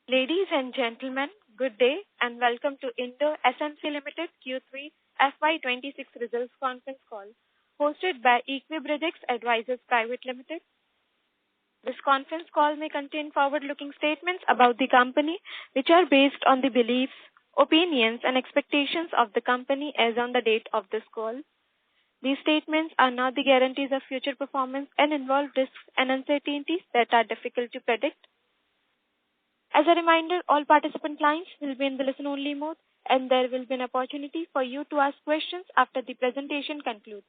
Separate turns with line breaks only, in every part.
Ladies and gentlemen, good day and welcome to Indo SMC Limited Q3 FY26 results conference call hosted by Equibridix Advisors Private Limited. This conference call may contain forward-looking statements about the company which are based on the beliefs, opinions and expectations of the company as on the date of this call. These statements are not the guarantees of future performance and involve risks and uncertainties that are difficult to predict. As a reminder, all participant lines will be in the listen-only mode, and there will be an opportunity for you to ask questions after the presentation concludes.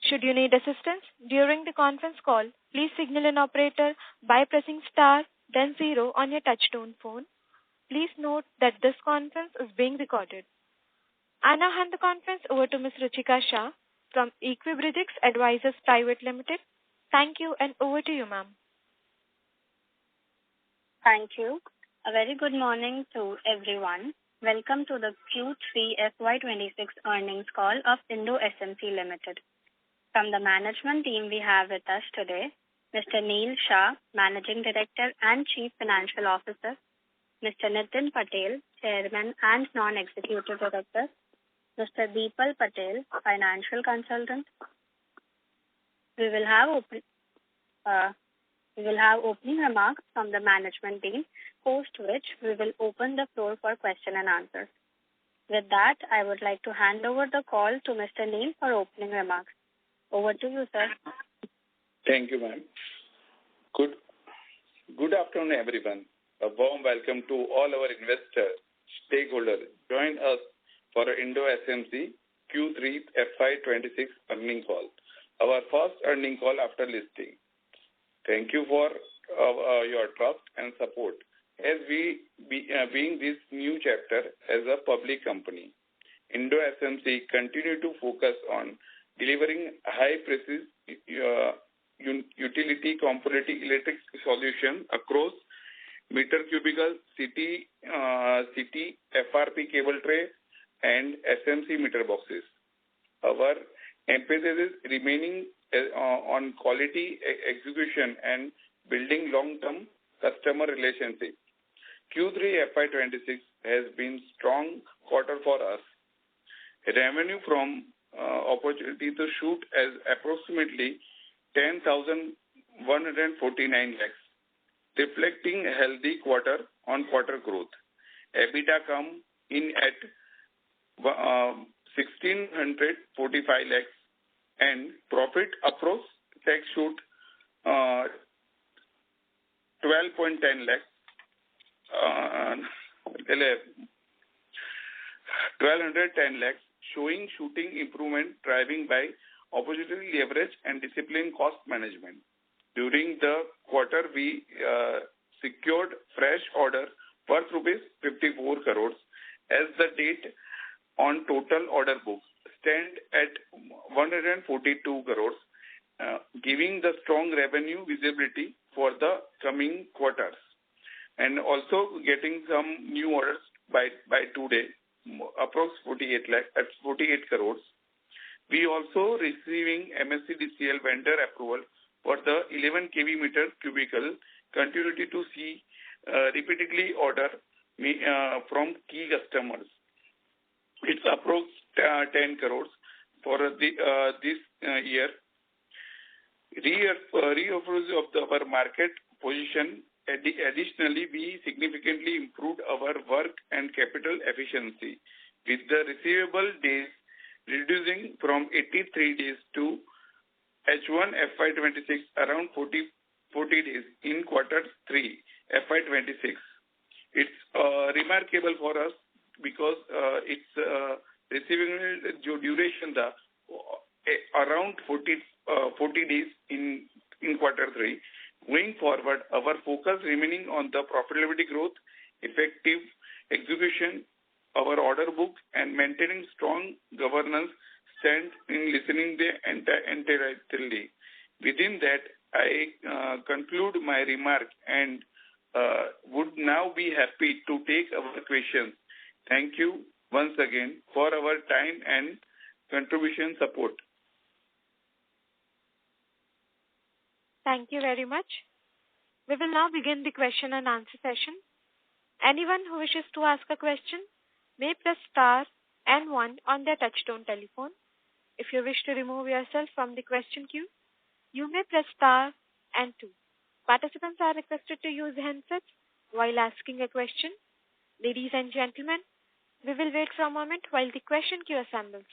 Should you need assistance during the conference call, please signal an operator by pressing star, then 0 on your touch-tone phone. Please note that this conference is being recorded. I now hand the conference over to Ms. Ruchika Shah from Equibridix Advisors Private Limited. Thank you, and over to you, ma'am.
Thank you. A very good morning to everyone. Welcome to the Q3 FY26 earnings call of Indo SMC Limited. From the management team we have with us today, Mr. Neel Shah, Managing Director and Chief Financial Officer, Mr. Nitin Patel, Chairman and Non-Executive Director, Mr. Deepal Patel, Financial Consultant. We will have opening remarks from the management team, post which we will open the floor for question and answers. With that, I would like to hand over the call to Mr. Neel for opening remarks. Over to you, sir.
Thank you, ma'am. Good afternoon, everyone. A warm welcome to all our investors, stakeholders. Join us for Indo SMC Q3 FY26 earnings call, our first earnings call after listing. Thank you for your trust and support as we being this new chapter as a public company. Indo SMC continue to focus on delivering high-precision utility component electric solution across meter cubicle, CT, FRP cable tray, and SMC meter boxes. Our emphasis is remaining on quality execution and building long-term customer relationship. Q3 FY26 has been strong quarter for us. Revenue from opportunity to shoot as approximately 10,149 lakhs, reflecting healthy quarter-on-quarter growth. EBITDA come in at 1,645 lakhs and profit approach tax shoot 12.10 lakhs, 1,210 lakhs, showing shooting improvement driving by opportunity leverage and disciplined cost management. During the quarter, we secured fresh order worth rupees 54 crores as the date on total order book stand at 142 crores, giving the strong revenue visibility for the coming quarters, and also getting some new orders by today, approx 48 crores. We also receiving MSCDCL vendor approval for the 11 kV meter cubicle, continuity to see repeatedly order from key customers. It's approx 10 crores for this year. Reaffirmation of our market position. Additionally, we significantly improved our work and capital efficiency, with the receivable days reducing from 83 days to H1 FY26 around 40 days in quarter 3 FY26. It's remarkable for us because it's receiving duration around 40 days in quarter 3. Going forward, our focus remaining on the profitability growth, effective execution, our order book, and maintaining strong governance stand in listening the entirely. Within that, I conclude my remark and would now be happy to take our questions. Thank you once again for our time and contribution support.
Thank you very much. We will now begin the question and answer session. Anyone who wishes to ask a question may press star and 1 on their touchtone telephone. If you wish to remove yourself from the question queue, you may press star and 2. Participants are requested to use handsets while asking a question. Ladies and gentlemen, we will wait for a moment while the question queue assembles.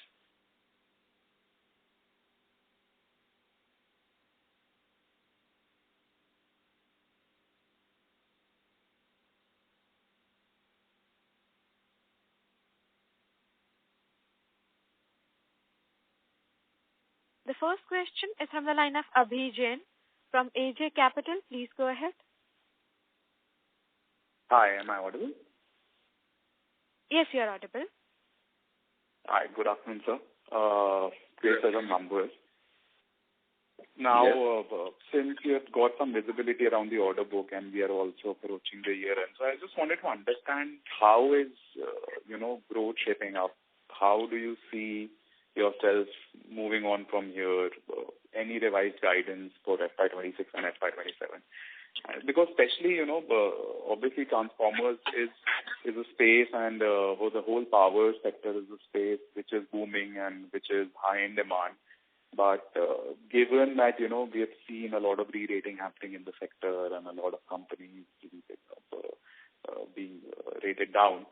The first question is from the line of Abhi Jain from AJ Capital. Please go ahead.
Hi, am I audible?
Yes, you are audible.
Hi, good afternoon, sir. Great set of numbers. Now, since you have got some visibility around the order book and we are also approaching the year end, so I just wanted to understand how is, growth shaping up? How do you see yourself moving on from here? Any revised guidance for FY26 and FY27? Because especially, obviously transformers is a space, and the whole power sector is a space which is booming and which is high in demand. But given that, we have seen a lot of re-rating happening in the sector and a lot of companies being rated down,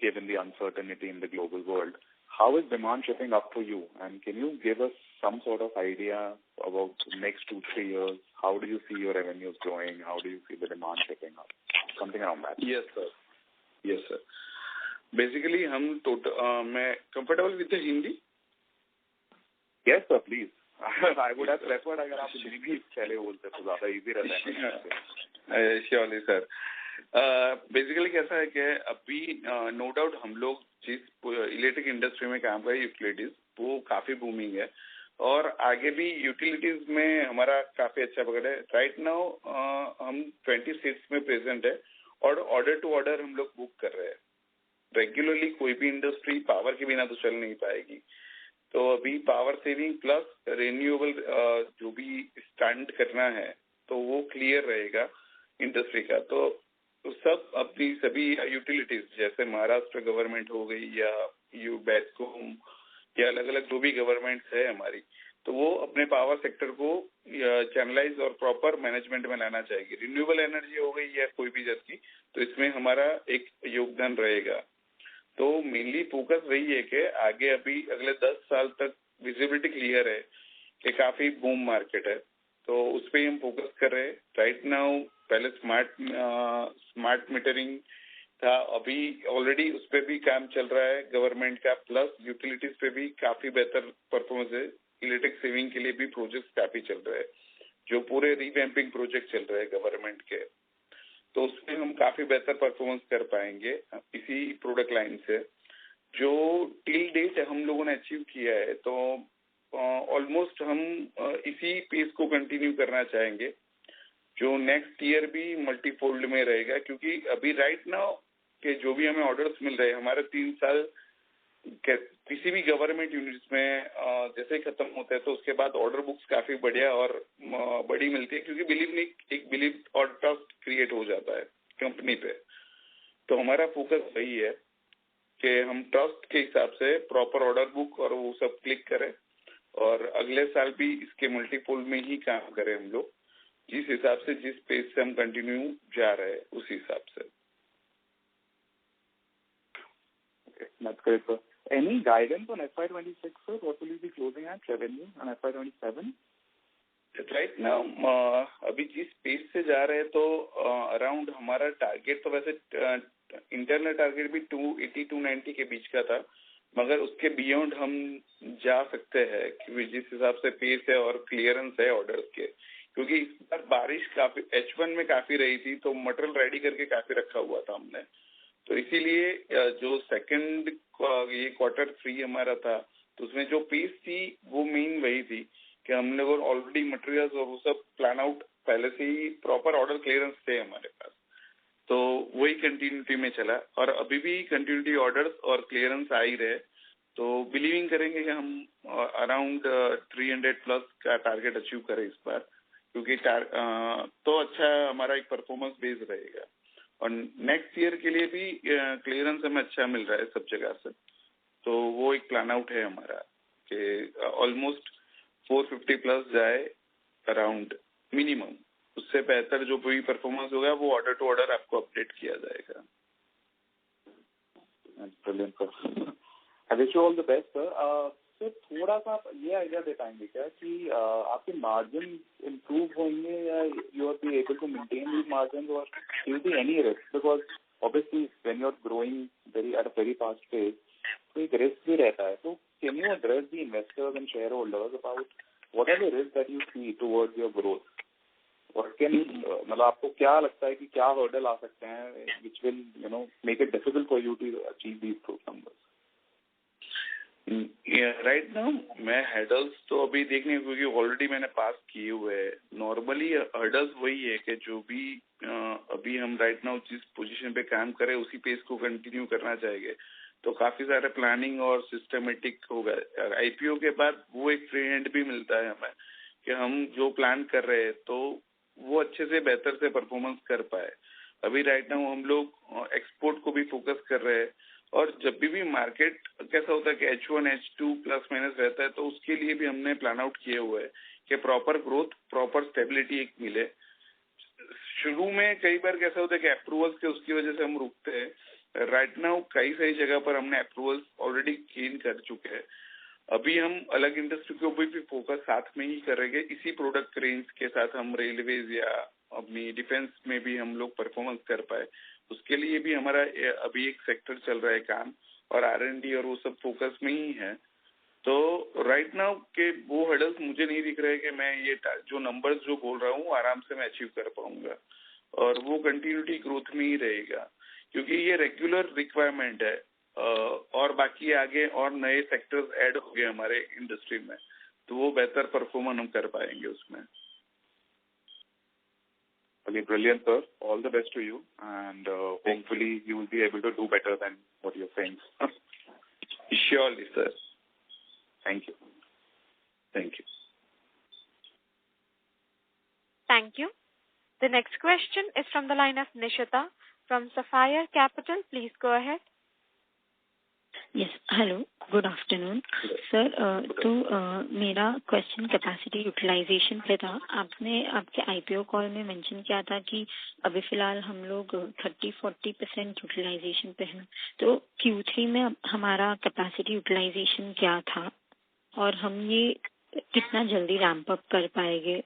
given the uncertainty in the global world, how is demand shaping up for you? And can you give us some sort of idea about the next 2-3 years? How do you see your revenues growing? How do you see the demand shaping up? Something around that.
Yes, sir. Yes, sir. Basically, मैं comfortable with the Hindi?
Yes, sir, please. I would have preferred अगर आप हिंदी पहले बोलते तो ज़्यादा easy रहता है.
Surely, sir. Basically कैसा है कि अभी नो डाउट हम लोग जिस इलेक्ट्रिक इंडस्ट्री में काम कर रहे हैं यूटिलिटीज वो काफी बूमिंग है और आगे भी यूटिलिटीज में हमारा काफी अच्छा पकड़ है. राइट नाउ हम 20 स्टेट्स में प्रेजेंट है और ऑर्डर टू ऑर्डर हम लोग बुक कर रहे हैं. रेगुलरली कोई भी इंडस्ट्री पावर के बिना तो चल नहीं पाएगी. तो अभी पावर सेविंग प्लस रिन्यूएबल जो भी स्टैंड करना है तो वो क्लियर रहेगा इंडस्ट्री का. तो सब अपनी सभी यूटिलिटीज जैसे महाराष्ट्र गवर्नमेंट हो गई या बेस्कॉम या अलग अलग जो भी गवर्नमेंट है हमारी, तो वो अपने पावर सेक्टर को चैनलाइज और प्रॉपर मैनेजमेंट में लाना चाहिए. रिन्यूएबल एनर्जी हो गई या कोई भी जात की, तो इसमें हमारा एक योगदान रहेगा. तो मेनली फोकस वही है कि आगे अभी अगले 10 साल तक विजिबिलिटी क्लियर है कि काफी बूम मार्केट है, तो उस पर हम फोकस कर रहे हैं. राइट नाउ पहले स्मार्ट मीटरिंग था, अभी ऑलरेडी उस पर भी काम चल रहा है गवर्नमेंट का, प्लस यूटिलिटीज पे भी काफी बेहतर परफॉर्मेंस है. इलेक्ट्रिक सेविंग के लिए भी प्रोजेक्ट्स काफी चल रहे हैं, जो पूरे रिवैम्पिंग प्रोजेक्ट चल रहे हैं गवर्नमेंट के, तो उसमें हम काफी बेहतर परफॉर्मेंस कर पाएंगे इसी प्रोडक्ट लाइन से. जो टिल डेट हम लोगों ने अचीव किया है तो ऑलमोस्ट हम इसी पेस को कंटिन्यू करना चाहेंगे, जो नेक्स्ट ईयर भी मल्टीफोल्ड में रहेगा. क्योंकि अभी राइट नाउ के जो भी हमें ऑर्डर्स मिल रहे हैं, हमारे 3 साल किसी भी गवर्नमेंट यूनिट्स में जैसे ही खत्म होता है तो उसके बाद ऑर्डर बुक्स काफी बढ़िया और बड़ी मिलती है, क्योंकि बिलीव और ट्रस्ट क्रिएट हो जाता है कंपनी पे. तो हमारा फोकस वही है कि हम ट्रस्ट के हिसाब से प्रॉपर ऑर्डर बुक और वो सब क्लिक करें और अगले साल भी इसके मल्टीपोल में ही काम करें हम लोग, जिस हिसाब से जिस पेज से हम कंटिन्यू जा रहे हैं उस हिसाब से.
That's great, sir. Any guidance on FY26, sir? What will you be closing at revenue on FY27?
Right now, अभी जिस पेज से जा रहे हैं तो अराउंड हमारा टारगेट तो वैसे इंटरनल टारगेट भी 280-290 के बीच का था, मगर उसके बियॉन्ड हम जा सकते हैं क्योंकि जिस हिसाब से पेस है और क्लियरेंस है ऑर्डर्स के. क्योंकि इस बार बारिश काफी H1 में काफी रही थी, तो मटेरियल रेडी करके काफी रखा हुआ था हमने. तो इसीलिए जो सेकंड ये Q3 हमारा था, तो उसमें जो पेस थी वो मेन वही थी कि हम लोग ऑलरेडी मटेरियल्स और वो सब प्लान आउट पहले से ही प्रॉपर ऑर्डर क्लियरेंस थे हमारे पास, तो वही कंटिन्यूटी में चला और अभी भी कंटिन्यूटी ऑर्डर्स और क्लियरेंस आ ही रहे. तो बिलीविंग करेंगे कि हम अराउंड 300 प्लस का टारगेट अचीव करें इस बार, क्योंकि तो अच्छा हमारा एक परफॉर्मेंस बेस रहेगा। और नेक्स्ट ईयर के लिए भी क्लियरेंस हमें अच्छा मिल रहा है सब जगह से, तो वो एक प्लान आउट है हमारा कि ऑलमोस्ट 450 प्लस जाए अराउंड मिनिमम। उससे बेहतर जो भी परफॉर्मेंस होगा वो ऑर्डर टू ऑर्डर आपको अपडेट किया जाएगा।
Brilliant, sir. I wish you all the best, sir. तो थोड़ा सा आप ये आइडिया दे पाएंगे क्या कि आपके मार्जिन इम्प्रूव होंगे या you are be able to maintain these margin और will be any risk? Because obviously when you are growing very at a very fast pace तो एक रिस्क भी रहता है। तो can you address the investors and shareholders about what are the risk that you see towards your growth? और मतलब आपको क्या लगता है कि क्या हर्डल आ सकते हैं which will make it difficult for you to achieve these numbers?
Right now मैं हर्डल्स तो अभी देखने, क्योंकि ऑलरेडी मैंने पास किए हुए हैं। नॉर्मली हर्डल्स वही है कि जो भी अभी हम राइट नाउ जिस पोजीशन पे काम करें उसी पेस को कंटिन्यू करना चाहेंगे, तो काफी सारे प्लानिंग और सिस्टमेटिक होगा। आईपीओ के बाद वो एक फ्री हैंड भी मिलता है हमें कि हम जो प्लान कर रहे हैं तो वो अच्छे से बेहतर से परफॉर्मेंस कर पाए। अभी राइट नाउ हम लोग एक्सपोर्ट को भी फोकस कर रहे हैं, और जब भी मार्केट कैसा होता है कि H1 H2 प्लस माइनस रहता है, तो उसके लिए भी हमने प्लान आउट किए हुए हैं कि प्रॉपर ग्रोथ, प्रॉपर स्टेबिलिटी एक मिले। शुरू में कई बार कैसा होता है कि अप्रूवल्स के उसकी वजह से हम रुकते हैं। राइट नाउ कई सारी जगह पर हमने अप्रूवल्स ऑलरेडी गेन कर चुके हैं। अभी हम अलग इंडस्ट्री के ऊपर भी फोकस साथ में ही करेंगे। इसी प्रोडक्ट रेंज के साथ हम रेलवेज या अपनी डिफेंस में भी हम लोग परफॉर्मेंस कर पाए, उसके लिए भी हमारा अभी एक सेक्टर चल रहा है काम, और R&D और वो सब फोकस में ही है। तो राइट नाउ के वो हर्डल्स मुझे नहीं दिख रहे कि मैं ये जो नंबर्स जो बोल रहा हूँ आराम से मैं अचीव कर पाऊंगा, और वो कंटिन्यूटी ग्रोथ में ही रहेगा, क्योंकि ये रेगुलर रिक्वायरमेंट है। और बाकी आगे और नए सेक्टर्स ऐड हो गए हमारे इंडस्ट्री में, तो वो बेहतर परफॉर्मेंस हम कर पाएंगे उसमें।
Brilliant, sir. All the best to you, and hopefully you will be able to do better than what you're saying.
Surely, sir.
Thank you.
Thank you.
Thank you. The next question is from the line of Nishita from Sapphire Capital. Please go ahead.
Yes, hello, good afternoon, sir. तो मेरा question capacity utilisation पे था। आपने आपके IPO call में mention किया था कि अभी फिलहाल हम लोग 30-40% यूटिलाइजेशन पे हैं। तो Q3 में हमारा कैपेसिटी यूटिलाइजेशन क्या था और हम ये कितना जल्दी रैंप अप कर पाएंगे?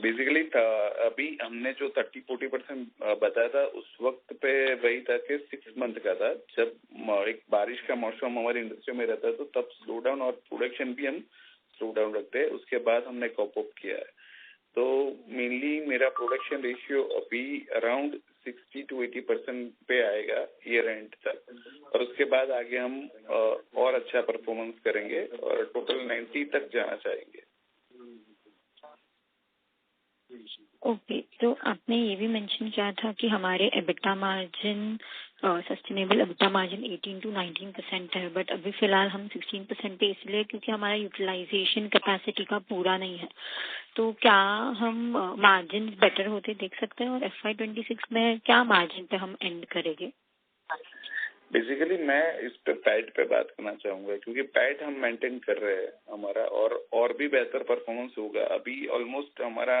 बेसिकली अभी हमने जो 30-40% बताया था उस वक्त पे वही था कि 6 मंथ का था, जब एक बारिश का मौसम हमारी इंडस्ट्री में रहता है, तो तब स्लो डाउन और प्रोडक्शन भी हम स्लो डाउन रखते हैं। उसके बाद हमने कॉप अप किया है। तो मेनली मेरा प्रोडक्शन रेशियो अभी अराउंड 60-80% पे आएगा ईयर एंड तक, और उसके बाद आगे हम और अच्छा परफॉर्मेंस करेंगे और टोटल 90 तक जाना चाहेंगे।
ओके, तो आपने ये भी मेंशन किया था कि हमारे EBITDA margin sustainable EBITDA margin 18-19% है, बट अभी फिलहाल हम 16% पे इसलिए क्योंकि हमारा यूटिलाइजेशन कैपेसिटी का पूरा नहीं है। तो क्या हम मार्जिन बेटर होते देख सकते हैं और FY26 में क्या मार्जिन पे हम एंड करेंगे?
बेसिकली मैं इस पे पैट पे बात करना चाहूंगा, क्योंकि पैट हम मेंटेन कर रहे हैं हमारा, और भी बेहतर परफॉर्मेंस होगा। अभी ऑलमोस्ट हमारा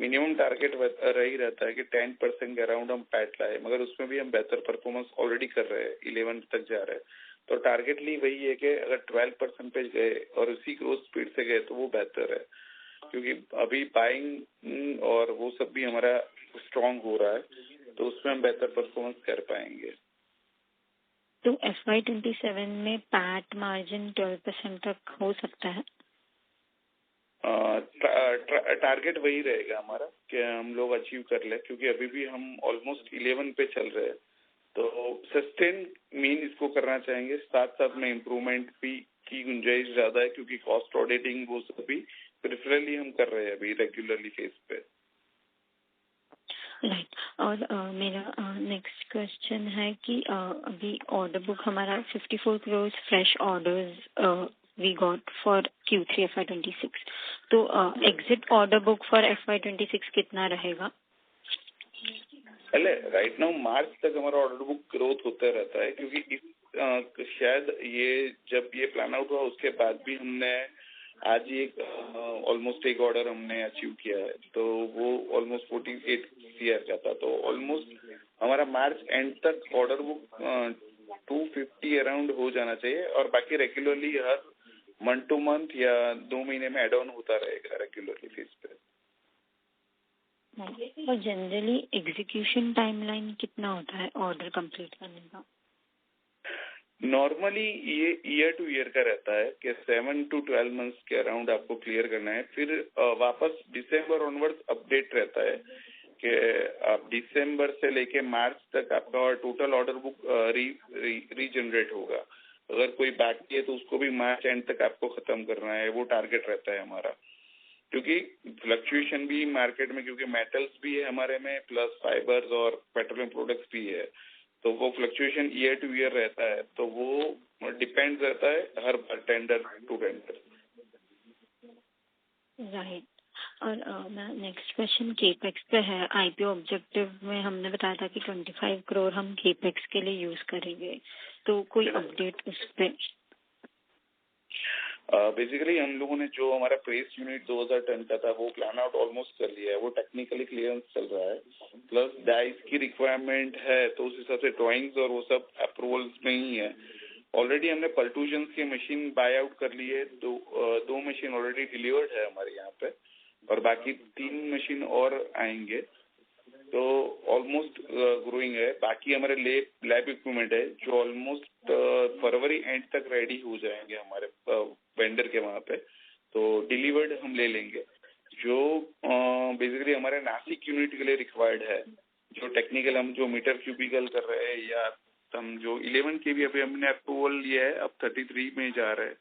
मिनिमम टारगेट रही रहता है कि 10% के अराउंड हम पैट लाए, मगर उसमें भी हम बेहतर परफॉर्मेंस ऑलरेडी कर रहे हैं, 11 तक जा रहे हैं। तो टारगेट ली वही है कि अगर 12% पे गए और उसी ग्रोथ स्पीड से गए तो वो बेहतर है, क्योंकि अभी बाइंग और वो सब भी हमारा स्ट्रांग हो रहा है, तो उसमें हम बेहतर परफॉर्मेंस कर पाएंगे।
तो FY27 में पैट मार्जिन 12% तक हो सकता है?
टारगेट वही रहेगा हमारा कि हम लोग अचीव कर ले, क्योंकि अभी भी हम ऑलमोस्ट 11 पे चल रहे हैं। तो सस्टेन मीन इसको करना चाहेंगे, साथ साथ में इम्प्रूवमेंट भी की गुंजाइश ज्यादा है, क्योंकि कॉस्ट ऑडिटिंग वो सब भी प्रेफरली हम कर रहे हैं अभी रेगुलरली फेस पे।
राइट, और मेरा नेक्स्ट क्वेश्चन है कि अभी ऑर्डर बुक हमारा 54 crore fresh orders we got for Q3 FY26. तो exit order book for FY26 कितना रहेगा?
पहले राइट नाउ मार्च तक हमारा ऑर्डर बुक ग्रोथ होता रहता है, क्योंकि शायद ये जब ये प्लान आउट हुआ उसके बाद भी हमने आज एक ऑलमोस्ट एक ऑर्डर हमने अचीव किया है, तो वो ऑलमोस्ट 48 CR का था। तो ऑलमोस्ट हमारा मार्च एंड तक ऑर्डर बुक 250 अराउंड हो जाना चाहिए, और बाकी रेगुलरली हर मंथ टू मंथ या 2 महीने में एड ऑन होता रहेगा रेगुलरली फेस पे।
और जनरली एग्जीक्यूशन टाइमलाइन कितना होता है ऑर्डर कंप्लीट करने का?
नॉर्मली ये ईयर टू ईयर का रहता है कि 7 to 12 मंथ्स के अराउंड आपको क्लियर करना है। फिर वापस दिसंबर ऑनवर्ड्स अपडेट रहता है कि आप दिसंबर से लेके मार्च तक आपका टोटल ऑर्डर बुक रीजनरेट होगा। अगर कोई बाकी है तो उसको भी मार्च एंड तक आपको खत्म करना है, वो टारगेट रहता है हमारा। क्योंकि फ्लक्चुएशन भी मार्केट में, क्योंकि मेटल्स भी है हमारे में प्लस फाइबर्स और पेट्रोलियम प्रोडक्ट्स भी है, तो वो फ्लक्चुएशन ईयर टू ईयर रहता है, तो वो डिपेंड रहता है हर टेंडर टू टेंडर।
राइट। और नेक्स्ट क्वेश्चन केपेक्स पे है। आईपीओ ऑब्जेक्टिव में हमने बताया था कि 25 करोड़ हम केपेक्स के लिए यूज करेंगे, तो कोई अपडेट उस पे?
बेसिकली हम लोगों ने जो हमारा प्रेस यूनिट 2000 टन का था वो प्लान आउट ऑलमोस्ट कर लिया है, वो टेक्निकली क्लियरेंस चल रहा है, प्लस डाइस की रिक्वायरमेंट है, तो उस हिसाब से ड्राइंग्स और वो सब अप्रूवल्स में ही है। ऑलरेडी हमने पल्टूजन्स की मशीन बाय आउट कर ली है, दो मशीन ऑलरेडी डिलीवर्ड है हमारे यहाँ पे, और बाकी 3 मशीन और आएंगे, तो ऑलमोस्ट ग्रोइंग है। बाकी हमारे लैब इक्विपमेंट है जो ऑलमोस्ट फरवरी एंड तक रेडी हो जाएंगे हमारे वेंडर के वहाँ पे, तो डिलीवर्ड हम ले लेंगे। जो बेसिकली हमारे नासिक यूनिट के लिए रिक्वायर्ड है, जो टेक्निकल हम जो मीटर क्यूबिकल कर रहे हैं, या हम जो 11 के भी अभी हमने अप्रूवल लिया है, अब 33 में जा रहे हैं,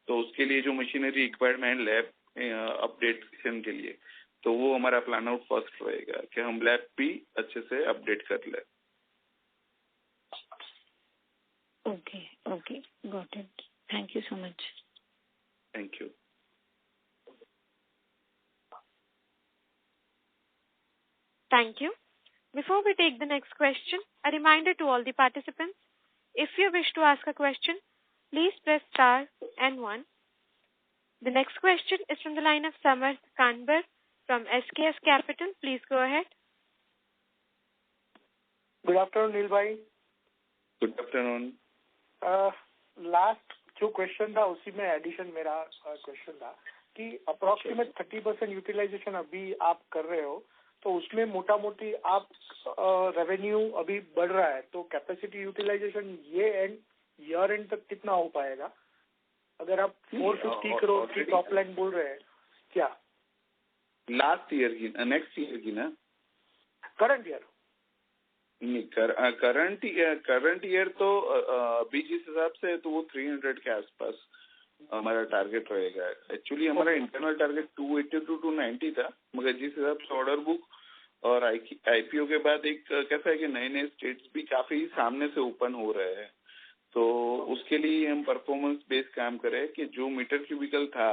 तो उसके लिए जो मशीनरी रिक्वायर्ड है लैब अपडेशन के लिए, तो वो हमारा प्लान आउट फर्स्ट रहेगा कि हम लैब भी अच्छे से अपडेट कर ले।
Okay, got it. Thank you so much.
Thank you.
Thank you. Before we take the next question, a reminder to all the participants, if you wish to ask a question, please press star and 1. The next question is from the line of Samarth Kanbar from SKS Capital. Please go ahead.
Good afternoon, Neil bhai.
Good afternoon.
Last जो question था उसी में addition मेरा question था कि approximate 30% utilisation अभी आप कर रहे हो, तो उसमें मोटा मोटी आप रेवेन्यू अभी बढ़ रहा है, तो कैपेसिटी यूटिलाइजेशन ये ईयर एंड तक कितना हो पाएगा? अगर आप 450 करोड़ की टॉप लाइन बोल रहे हैं, क्या
लास्ट ईयर की, नेक्स्ट ईयर की ना?
करंट ईयर
नहीं, करंट ईयर तो अभी जिस हिसाब से तो वो 300 के आसपास हमारा टारगेट रहेगा। एक्चुअली हमारा इंटरनल टारगेट 280 to 290 था, मगर जिस हिसाब से ऑर्डर बुक और आईपीओ के बाद एक कैसा है कि नए नए स्टेट्स भी काफी सामने से ओपन हो रहे हैं, तो उसके लिए हम परफॉर्मेंस बेस्ड काम करें कि जो मीटर क्यूबिकल था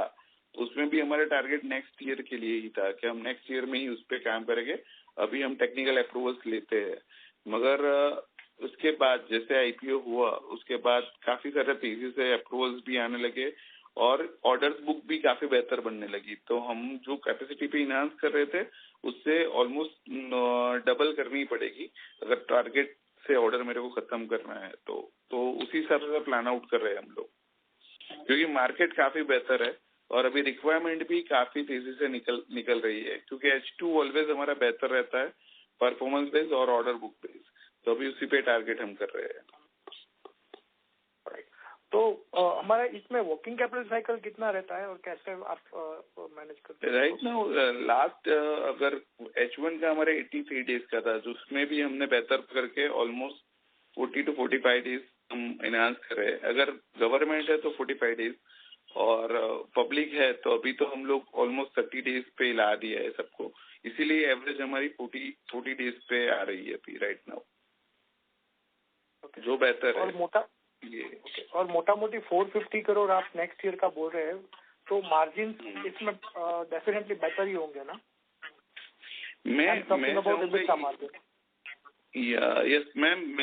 उसमें भी हमारा टारगेट नेक्स्ट ईयर के लिए ही था कि हम नेक्स्ट ईयर में ही उस पर काम करेंगे। अभी हम टेक्निकल अप्रूवल्स लेते हैं, मगर उसके बाद जैसे आईपीओ हुआ उसके बाद काफी सारे तेजी से अप्रूवल्स भी आने लगे और ऑर्डर्स बुक भी काफी बेहतर बनने लगी, तो हम जो कैपेसिटी पे इनहांस कर रहे थे उससे ऑलमोस्ट डबल करनी पड़ेगी अगर टारगेट से ऑर्डर मेरे को खत्म करना है, तो उसी हिसाब से प्लान आउट कर रहे हैं हम लोग, क्योंकि मार्केट काफी बेहतर है और अभी रिक्वायरमेंट भी काफी तेजी से निकल रही है, क्योंकि H2 ऑलवेज हमारा बेहतर रहता है परफॉर्मेंस बेस्ड और ऑर्डर बुक बेस्ड, तो अभी उसी पे टारगेट हम कर रहे हैं।
तो हमारा इसमें वर्किंग कैपिटल साइकिल कितना रहता है और कैसे आप मैनेज करते हैं?
राइट नाउ लास्ट अगर H1 का हमारे 83 डेज का था, जो उसमें भी हमने बेहतर करके ऑलमोस्ट 40 to 45 डेज हम इनहांस कर रहे हैं। अगर गवर्नमेंट है तो 45 डेज और पब्लिक है तो अभी तो हम लोग ऑलमोस्ट 30 डेज पे ला दिया है सबको, इसीलिए एवरेज हमारी 40 डेज पे आ रही है अभी राइट नाउ, जो बेहतर है।
और
ये
और मोटा मोटी 450 करोड़ आप नेक्स्ट ईयर का बोल रहे हैं, तो मार्जिन इसमें डेफिनेटली बेटर ही होंगे ना?
मैं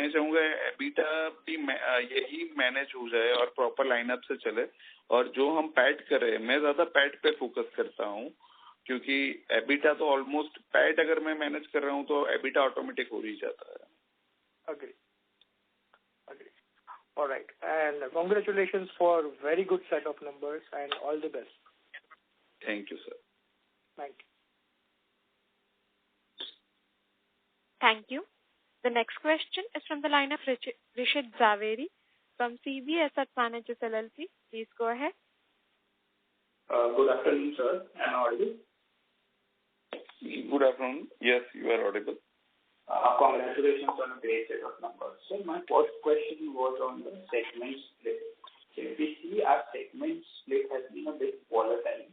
चाहूंगा एबिटा भी यही मैनेज हो जाए और प्रॉपर लाइनअप से चले। और जो हम पैट कर रहे हैं, मैं ज्यादा पैट पे फोकस करता हूँ, क्योंकि एबिटा तो ऑलमोस्ट पैट अगर मैं मैनेज कर रहा हूँ तो एबिटा ऑटोमेटिक हो ही जाता है।
Agree. All right, and congratulations for very good set of numbers and all the best.
Thank you, sir.
Thank you.
Thank you. The next question is from the line of Rishit Zaveri from CB Asset Managers LLP. Please go ahead.
Good afternoon, sir. Am I audible?
Good afternoon. Yes, you are audible.
Congratulations on a great set of numbers. So my first question was on the segment split. So if we see our segment split has been a bit volatile.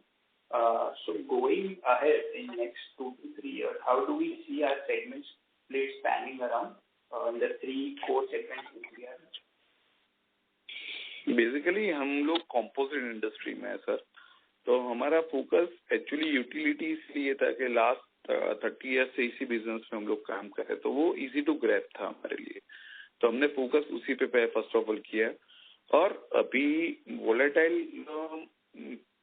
So going ahead in next 2 to 3 years, how do we see our segment split spanning around in the 3 core segments which we are?
Basically हम लोग composite industry में है sir, तो हमारा focus actually utility इसलिए था कि last 30 years से इसी बिजनेस में हम लोग काम कर रहे, तो वो इजी टू ग्रैब था हमारे लिए, तो हमने फोकस उसी पे फर्स्ट ऑफ ऑल किया। और अभी वोलेटाइल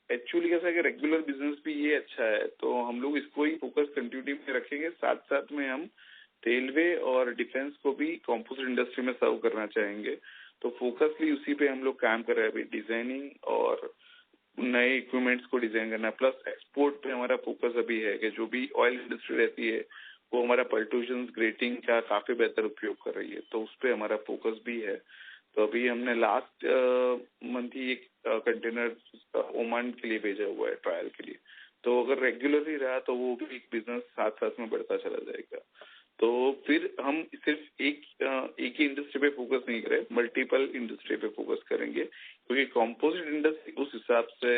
एक्चुअली कैसा है कि रेगुलर बिजनेस भी ये अच्छा है, तो हम लोग इसको ही फोकस कंटिन्यूटी में रखेंगे। साथ साथ में हम रेलवे और डिफेंस को भी कॉम्पोजिट इंडस्ट्री में सर्व करना चाहेंगे, तो फोकसली उसी पे हम लोग काम कर रहे हैं अभी, डिजाइनिंग और नए इक्विपमेंट्स को डिजाइन करना, प्लस एक्सपोर्ट पे हमारा फोकस अभी है कि जो भी ऑयल इंडस्ट्री रहती है वो हमारा पल्टूशंस ग्रेटिंग का काफी बेहतर उपयोग कर रही है, तो उस पे हमारा फोकस भी है। तो अभी हमने लास्ट मंथ ही एक कंटेनर ओमान के लिए भेजा हुआ है ट्रायल के लिए, तो अगर रेगुलरली रहा तो वो भी एक बिजनेस साथ साथ में बढ़ता चला जाएगा। तो फिर हम सिर्फ एक ही इंडस्ट्री पे फोकस नहीं करें, मल्टीपल इंडस्ट्री पे फोकस करेंगे, क्योंकि कंपोजिट इंडस्ट्री उस हिसाब से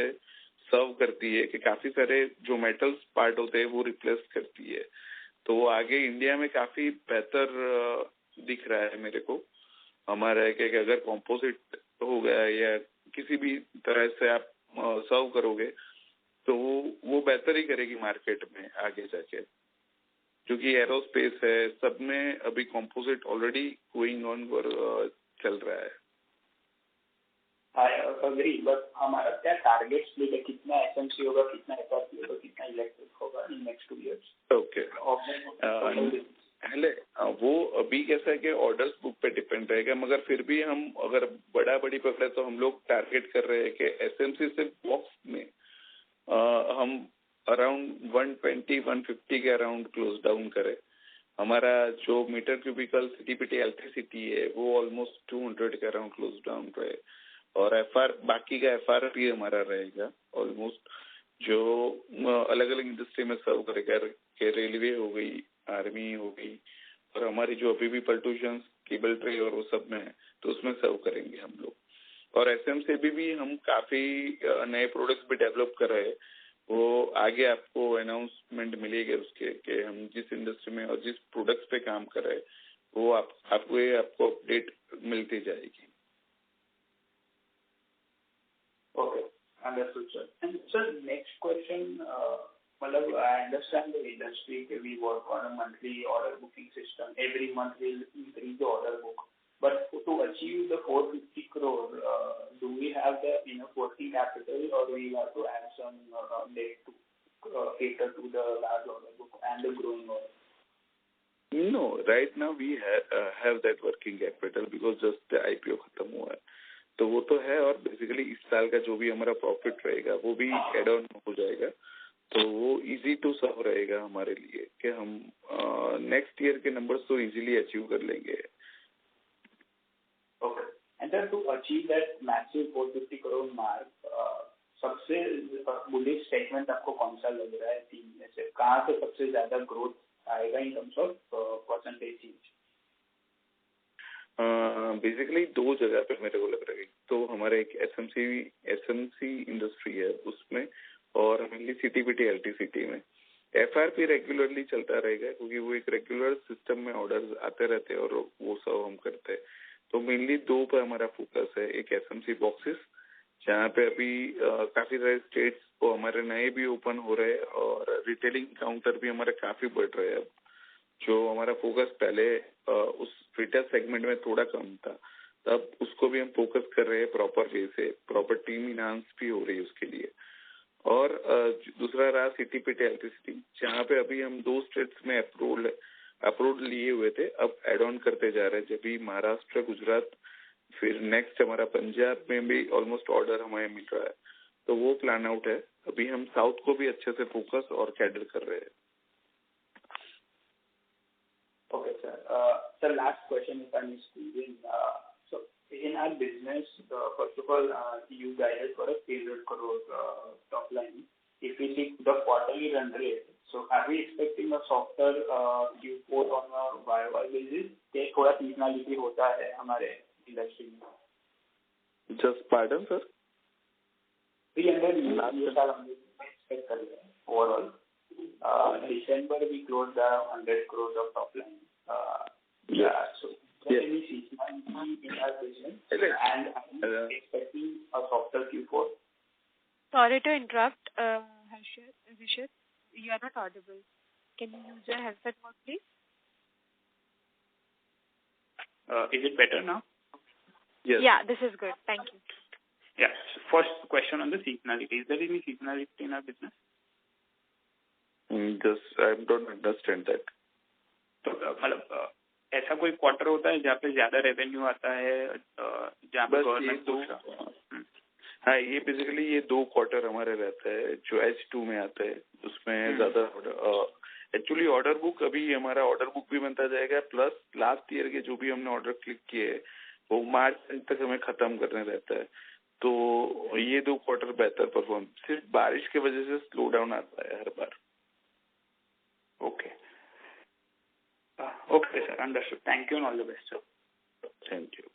सर्व करती है कि काफी सारे जो मेटल्स पार्ट होते हैं वो रिप्लेस करती है, तो वो आगे इंडिया में काफी बेहतर दिख रहा है मेरे को हमारा, कि अगर कंपोजिट हो गया या किसी भी तरह से आप सर्व करोगे तो वो बेहतर ही करेगी मार्केट में आगे जाके, क्योंकि एरोस्पेस है, सब में अभी कंपोजिट ऑलरेडी गोइंग ऑन चल रहा है।
I agree, but हमारा क्या टारगेट स्प्लिट है, कितना एसएमसी होगा, कितना एफआरपी होगा, कितना इलेक्ट्रिक होगा इन नेक्स्ट 2 years?
ओके, पहले वो अभी कैसा है कि ऑर्डर्स बुक पे डिपेंड रहेगा, मगर फिर भी हम अगर बड़ी पकड़े तो हम लोग टारगेट कर रहे हैं कि एसएमसी से बॉक्स में हम अराउंड 120-150 के अराउंड क्लोज डाउन करें। हमारा जो मीटर क्यूबिकल सीटीपीटी इलेक्ट्रिसिटी है वो ऑलमोस्ट 200 के अराउंड क्लोज डाउन रहे, और बाकी का एफआरपी हमारा रहेगा ऑलमोस्ट, जो अलग अलग इंडस्ट्री में सर्व करेगा, के रेलवे हो गई, आर्मी हो गई, और हमारी जो अभी भी पल्टूशंस, केबल ट्रे और वो सब में है, तो उसमें सर्व करेंगे हम लोग। और एसएम से भी हम काफी नए प्रोडक्ट्स भी डेवलप कर रहे हैं, वो आगे आपको अनाउंसमेंट मिलेगी उसके, कि हम जिस इंडस्ट्री में और जिस प्रोडक्ट्स पे काम कर रहे हैं वो आपको अपडेट मिलती जाएगी।
Okay, understood, sir. And sir, next question, I understand the industry, we work on a monthly order booking system. Every month we'll increase the order book. But to achieve the 450 crore, do we have the enough working capital, or we have to add some debt to cater to the large order book and the growing order?
No, right now we have that working capital because just the IPO खत्म हुआ है, तो वो तो है। और basically इस साल का जो भी हमारा प्रॉफिट रहेगा वो भी एड ऑन हो जाएगा, तो वो इजी टू सर्व रहेगा हमारे लिए कि हम नेक्स्ट ईयर के नंबर्स तो इजीली अचीव कर लेंगे।
Okay, and sir to achieve that massive 450 crore mark, सबसे बुलिश सेगमेंट आपको कौन सा लग रहा है? 3 में से कहाँ से सबसे ज्यादा ग्रोथ आएगा in terms of percentage change?
Basically 2 जगह पे मेरे को लग रहा है, तो हमारे एक एसएमसी इंडस्ट्री है उसमें, और मेनली सीटीपीटी एलटीसीटी में। एफआरपी रेगुलरली चलता रहेगा, क्योंकि वो एक रेगुलर सिस्टम में ऑर्डर्स आते रहते हैं और वो सब हम करते हैं, तो मेनली 2 पे हमारा फोकस है. एक एसएमसी बॉक्सेस, जहाँ पे अभी काफी सारे स्टेट्स को हमारे नए भी ओपन हो रहे हैं और रिटेलिंग काउंटर भी हमारे काफी बढ़ रहे हैं. अब जो हमारा फोकस पहले उस रिटेल सेगमेंट में थोड़ा कम था, तब उसको भी हम फोकस कर रहे हैं प्रॉपर वे से. प्रॉपर टीम इनहांस भी हो रही है उसके लिए. और दूसरा रहा सिटीपीटी इलेक्ट्रिसिटी, जहाँ पे अभी हम 2 स्टेट्स में अप्रूव लिए हुए थे, अब एड ऑन करते जा रहे हैं. जब भी महाराष्ट्र, गुजरात, फिर नेक्स्ट हमारा पंजाब में भी ऑलमोस्ट ऑर्डर हमें मिल रहा है, तो वो प्लान आउट है. अभी हम साउथ को भी अच्छे से फोकस और कैडर कर रहे हैं.
Okay, sir. Sir, last question if I may squeeze in. So, in our business, first of all, you guided for a 300 crore top line. If we take the quarterly run rate, so are we expecting a softer Q4 on a YY basis? क्या थोड़ा seasonality होता है हमारे industry में?
Just pardon, sir?
300 ये साल हम expect कर रहे हैं overall. December we closed around 100 crores of top line. So any seasonality in our business and I'm expecting a softer Q4.
Sorry to interrupt, Rishit, you are not audible. Can you use your headset mode, please?
Is it better now?
Yes.
Yeah, this is good. Thank you.
Yeah. So first question on the seasonality. Is there any seasonality in our business?
Just I don't understand that.
तो मतलब ऐसा कोई quarter होता है जहाँ पे ज्यादा revenue आता है, जहाँ पे गवर्नमेंट
हाँ, ये बेसिकली ये 2 क्वार्टर हमारे रहता है जो H2 में आता है. उसमें ज्यादा एक्चुअली ऑर्डर बुक, अभी हमारा ऑर्डर बुक भी बनता जाएगा, प्लस लास्ट ईयर के जो भी हमने ऑर्डर क्लिक किए वो मार्च तक हमें खत्म करने रहता है. तो ये 2 क्वार्टर बेहतर परफॉर्म, सिर्फ बारिश की वजह से स्लो डाउन आता है हर बार.
Okay. Okay, sir. Understood. Thank you and all the best, sir.
Thank you.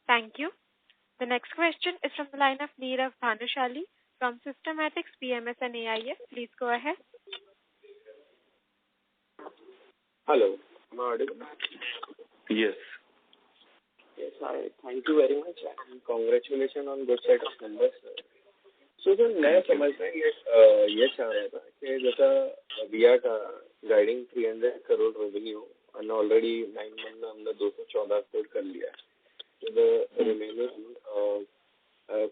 Thank you. The next question is from the line of Neerav Bhanushali from Systematics PMS and AIF. Please go ahead.
Hello. Am I audible?
Yes.
Yes, thank you very much and congratulations on good set of numbers, sir. So sir, मैं समझना ये चाह रहा था कि जैसा we are guiding 300 crore revenue and already 9 months में हमने 214 crore कर लिया है. So the remaining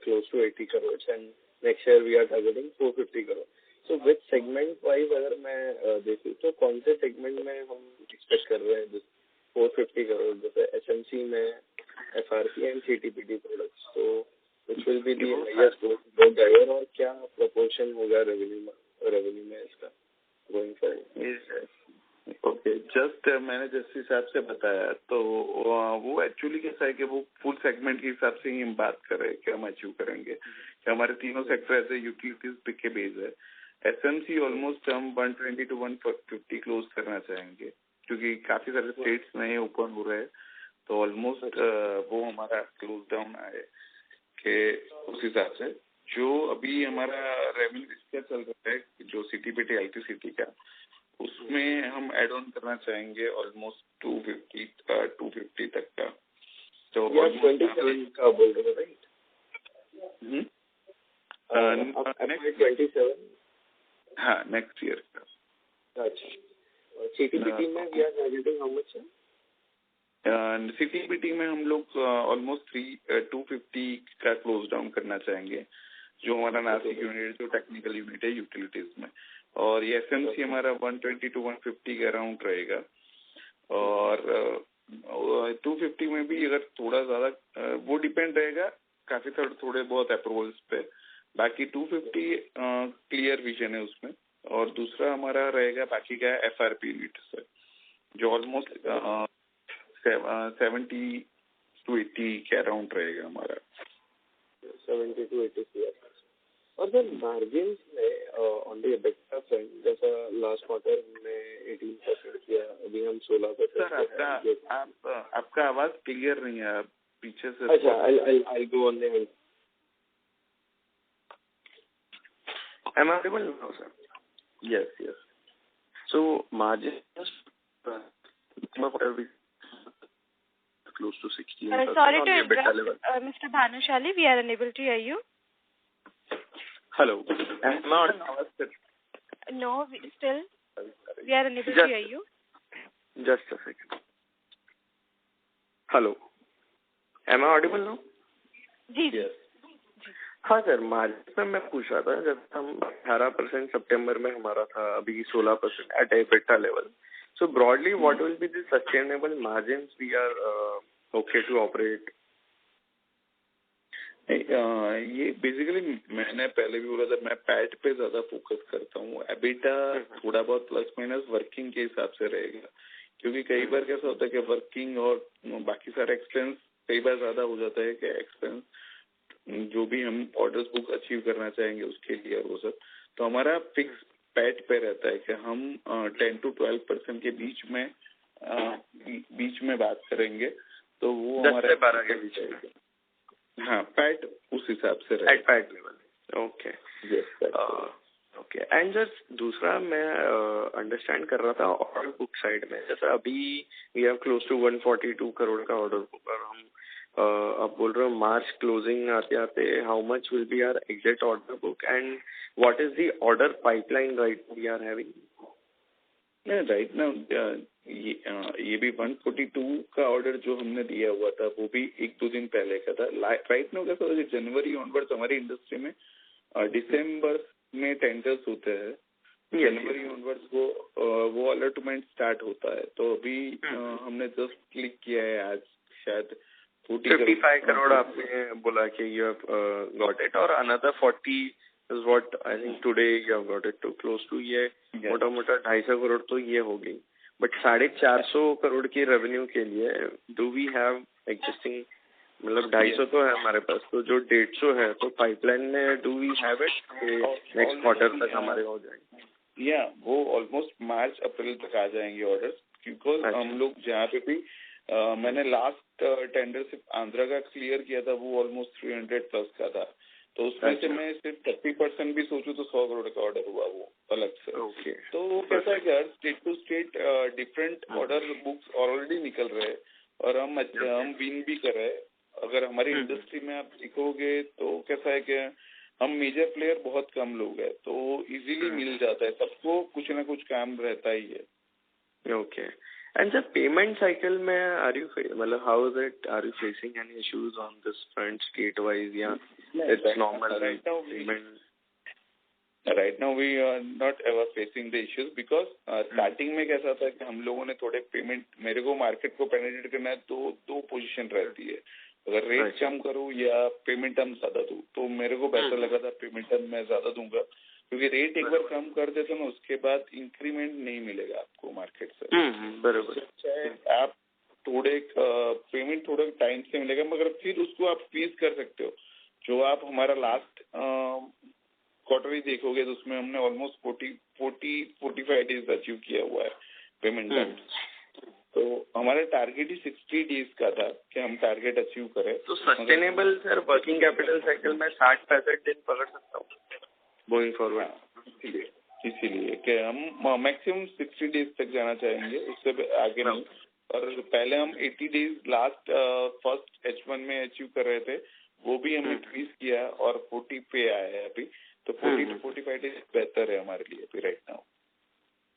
close to 80 crores and next year we are targeting 450 crore. So which segment wise अगर मैं देखूँ तो कौन से segment में हम expect कर रहे हैं 450 crore, जैसे SMC में FRP and CTPT products, so which will be the highest growth driver और क्या proportion होगा revenue में इसका going forward?
ओके, जस्ट मैंने जिस हिसाब से बताया तो वो एक्चुअली कैसा है कि वो फुल सेगमेंट के हिसाब से ही हम बात कर रहे हैं कि हम अचीव करेंगे. कि हमारे तीनों सेक्टर ऐसे यूटिलिटीज पिक के बेस है. एसएमसी ऑलमोस्ट हम 120 to 150 क्लोज करना चाहेंगे क्योंकि काफी सारे स्टेट्स नए ओपन हो रहे हैं. तो ऑलमोस्ट वो हमारा क्लोज डाउन आए कि उस हिसाब से जो अभी हमारा रेवेन्यू इसका चल रहा है जो सिटीपीटी इलेक्ट्रिसिटी का, उसमें हम एड ऑन करना चाहेंगे ऑलमोस्ट 250 तक का. तो
27 का बोल रहे हो राइट?
नेक्स्ट
27
हाँ नेक्स्ट ईयर का.
अच्छा, सीटीपीटी में we are targeting how much?
CTPT में हम लोग ऑलमोस्ट 250 का क्लोज डाउन करना चाहेंगे, जो हमारा नासिक यूनिट जो टेक्निकल यूनिट है यूटिलिटीज में. और ये एसएमसी हमारा 120 to 150 के अराउंड रहेगा. और 250 में भी अगर थोड़ा ज्यादा वो डिपेंड रहेगा काफी थोड़े बहुत अप्रूवल्स पे. बाकी 250 क्लियर विजन है उसमें. और दूसरा हमारा रहेगा बाकी का एफआरपी यूनिट से जो ऑलमोस्ट 70 to 80 के अराउंड रहेगा हमारा.
70 to 80. और सर मार्जिन में ऑन द एबिटा फ्रंट जैसा लास्ट क्वार्टर में 18% किया, अभी हम 16%.
सर आपका आवाज क्लियर नहीं है पीछे से.
अच्छा, I'll go on there.
Am I audible now, sir? Yes.
So margins close to 16%.
Sorry to interrupt, Mr. Bhanushali, we are unable to hear you.
Hello.
No, we are unable to hear you.
Just a second. Hello. Am I audible now?
Yes.
हाँ sir, margin में मैं पूछ रहा था, जब हम 18% सितंबर में हमारा था, अभी 16% at EBITDA level. So broadly, what will be the sustainable margins we are okay to operate?
ये बेसिकली मैंने पहले भी बोला था, मैं पैट पे ज्यादा फोकस करता हूँ. एबिटा थोड़ा बहुत प्लस माइनस वर्किंग के हिसाब से रहेगा, क्योंकि कई बार कैसा होता है कि वर्किंग और बाकी सारे एक्सपेंस कई बार ज्यादा हो जाता है कि एक्सपेंस जो भी हम ऑर्डर्स बुक अचीव करना चाहेंगे उसके लिए और वो सब, तो हमारा फिक्स पैट पे रहता है कि हम 10 to 12% के बीच में बात करेंगे, तो वो हमारे 12 के बीच में. हाँ, पैट उस हिसाब से रहेगा.
PAT level. Okay. Okay. And just दूसरा मैं अंडरस्टैंड कर रहा था ऑर्डर बुक साइड में, जैसा अभी we have close to 142 crore का ऑर्डर बुक, और हम आप बोल रहे हो मार्च क्लोजिंग आते आते how much will be our exit order book and what is the order pipeline right we are having?
Right now ये भी 142 का ऑर्डर जो हमने दिया हुआ था वो भी 1-2 दिन पहले का था. राइट नाउ कैसा होता है, जनवरी ऑनवर्ड्स हमारी इंडस्ट्री में दिसंबर में टेंडर्स होते हैं, जनवरी ऑनवर्ड्स वो अलॉटमेंट स्टार्ट होता है. तो अभी हमने जस्ट क्लिक किया है आज, शायद
55 करोड़ आपने बोला कि you have got it, और another 40 is what I think today you have got it to close to. ये मोटा मोटा 250 करोड़ तो ये हो गई, बट 450 करोड़ की रेवेन्यू के लिए do we have existing, मतलब 250 तो है हमारे पास, तो जो 150 है तो पाइपलाइन में do we have it next quarter तक हमारे हो जाएंगे?
वो ऑलमोस्ट मार्च अप्रैल तक आ जाएंगे ऑर्डर, क्योंकि हम लोग जहाँ पे भी मैंने लास्ट टेंडर सिर्फ आंध्रा का क्लियर किया था, वो ऑलमोस्ट 300 प्लस का था, तो उसमें से मैं सिर्फ 30% भी सोचूं तो 100 करोड़ का ऑर्डर हुआ वो अलग से. तो कैसा है कि हर state to state different order books already निकल रहे हैं और हम विन भी कर रहे हैं. अगर हमारी इंडस्ट्री में आप देखोगे तो कैसा है कि हम मेजर प्लेयर बहुत कम लोग हैं, तो इजीली मिल जाता है, सबको कुछ ना कुछ काम रहता ही है.
Okay. And the payment cycle में मतलब how is it? Are you facing any issues on this front state wise? It's normal.
Right now we are not ever facing the issues because starting में कैसा था कि हम लोगों ने थोड़े पेमेंट, मेरे को मार्केट को पेनिट्रेट करना है तो 2 पोजीशन रहती है, अगर रेट कम करूँ या पेमेंट हम ज्यादा दूँ, तो मेरे को बेहतर लगा था पेमेंट मैं ज्यादा दूंगा, क्योंकि रेट एक बार कम कर देते ना उसके बाद इंक्रीमेंट नहीं मिलेगा आपको मार्केट से.
बराबर.
चाहे आप थोड़े पेमेंट थोड़ा टाइम से मिलेगा, मगर फिर उसको आप फीस कर सकते हो. जो आप हमारा लास्ट क्वार्टर ही देखोगे तो उसमें हमने ऑलमोस्ट 45 डेज अचीव किया हुआ है पेमेंट टाइम. तो हमारा टारगेट ही 60 डेज का था कि हम टारगेट अचीव करें.
तो sustainable sir working capital cycle में 60-65 दिन पकड़ सकता हूँ गोइंग फॉरवर्ड,
इसीलिए कि हम मैक्सिमम 60 डेज तक जाना चाहेंगे, उससे आगे नहीं. और पहले हम 80 डेज लास्ट फर्स्ट H1 में अचीव कर रहे थे, वो भी हम इंक्रीज किया और 40 पे आया है अभी, तो 40 to 45 डेज बेहतर है हमारे लिए अभी right now.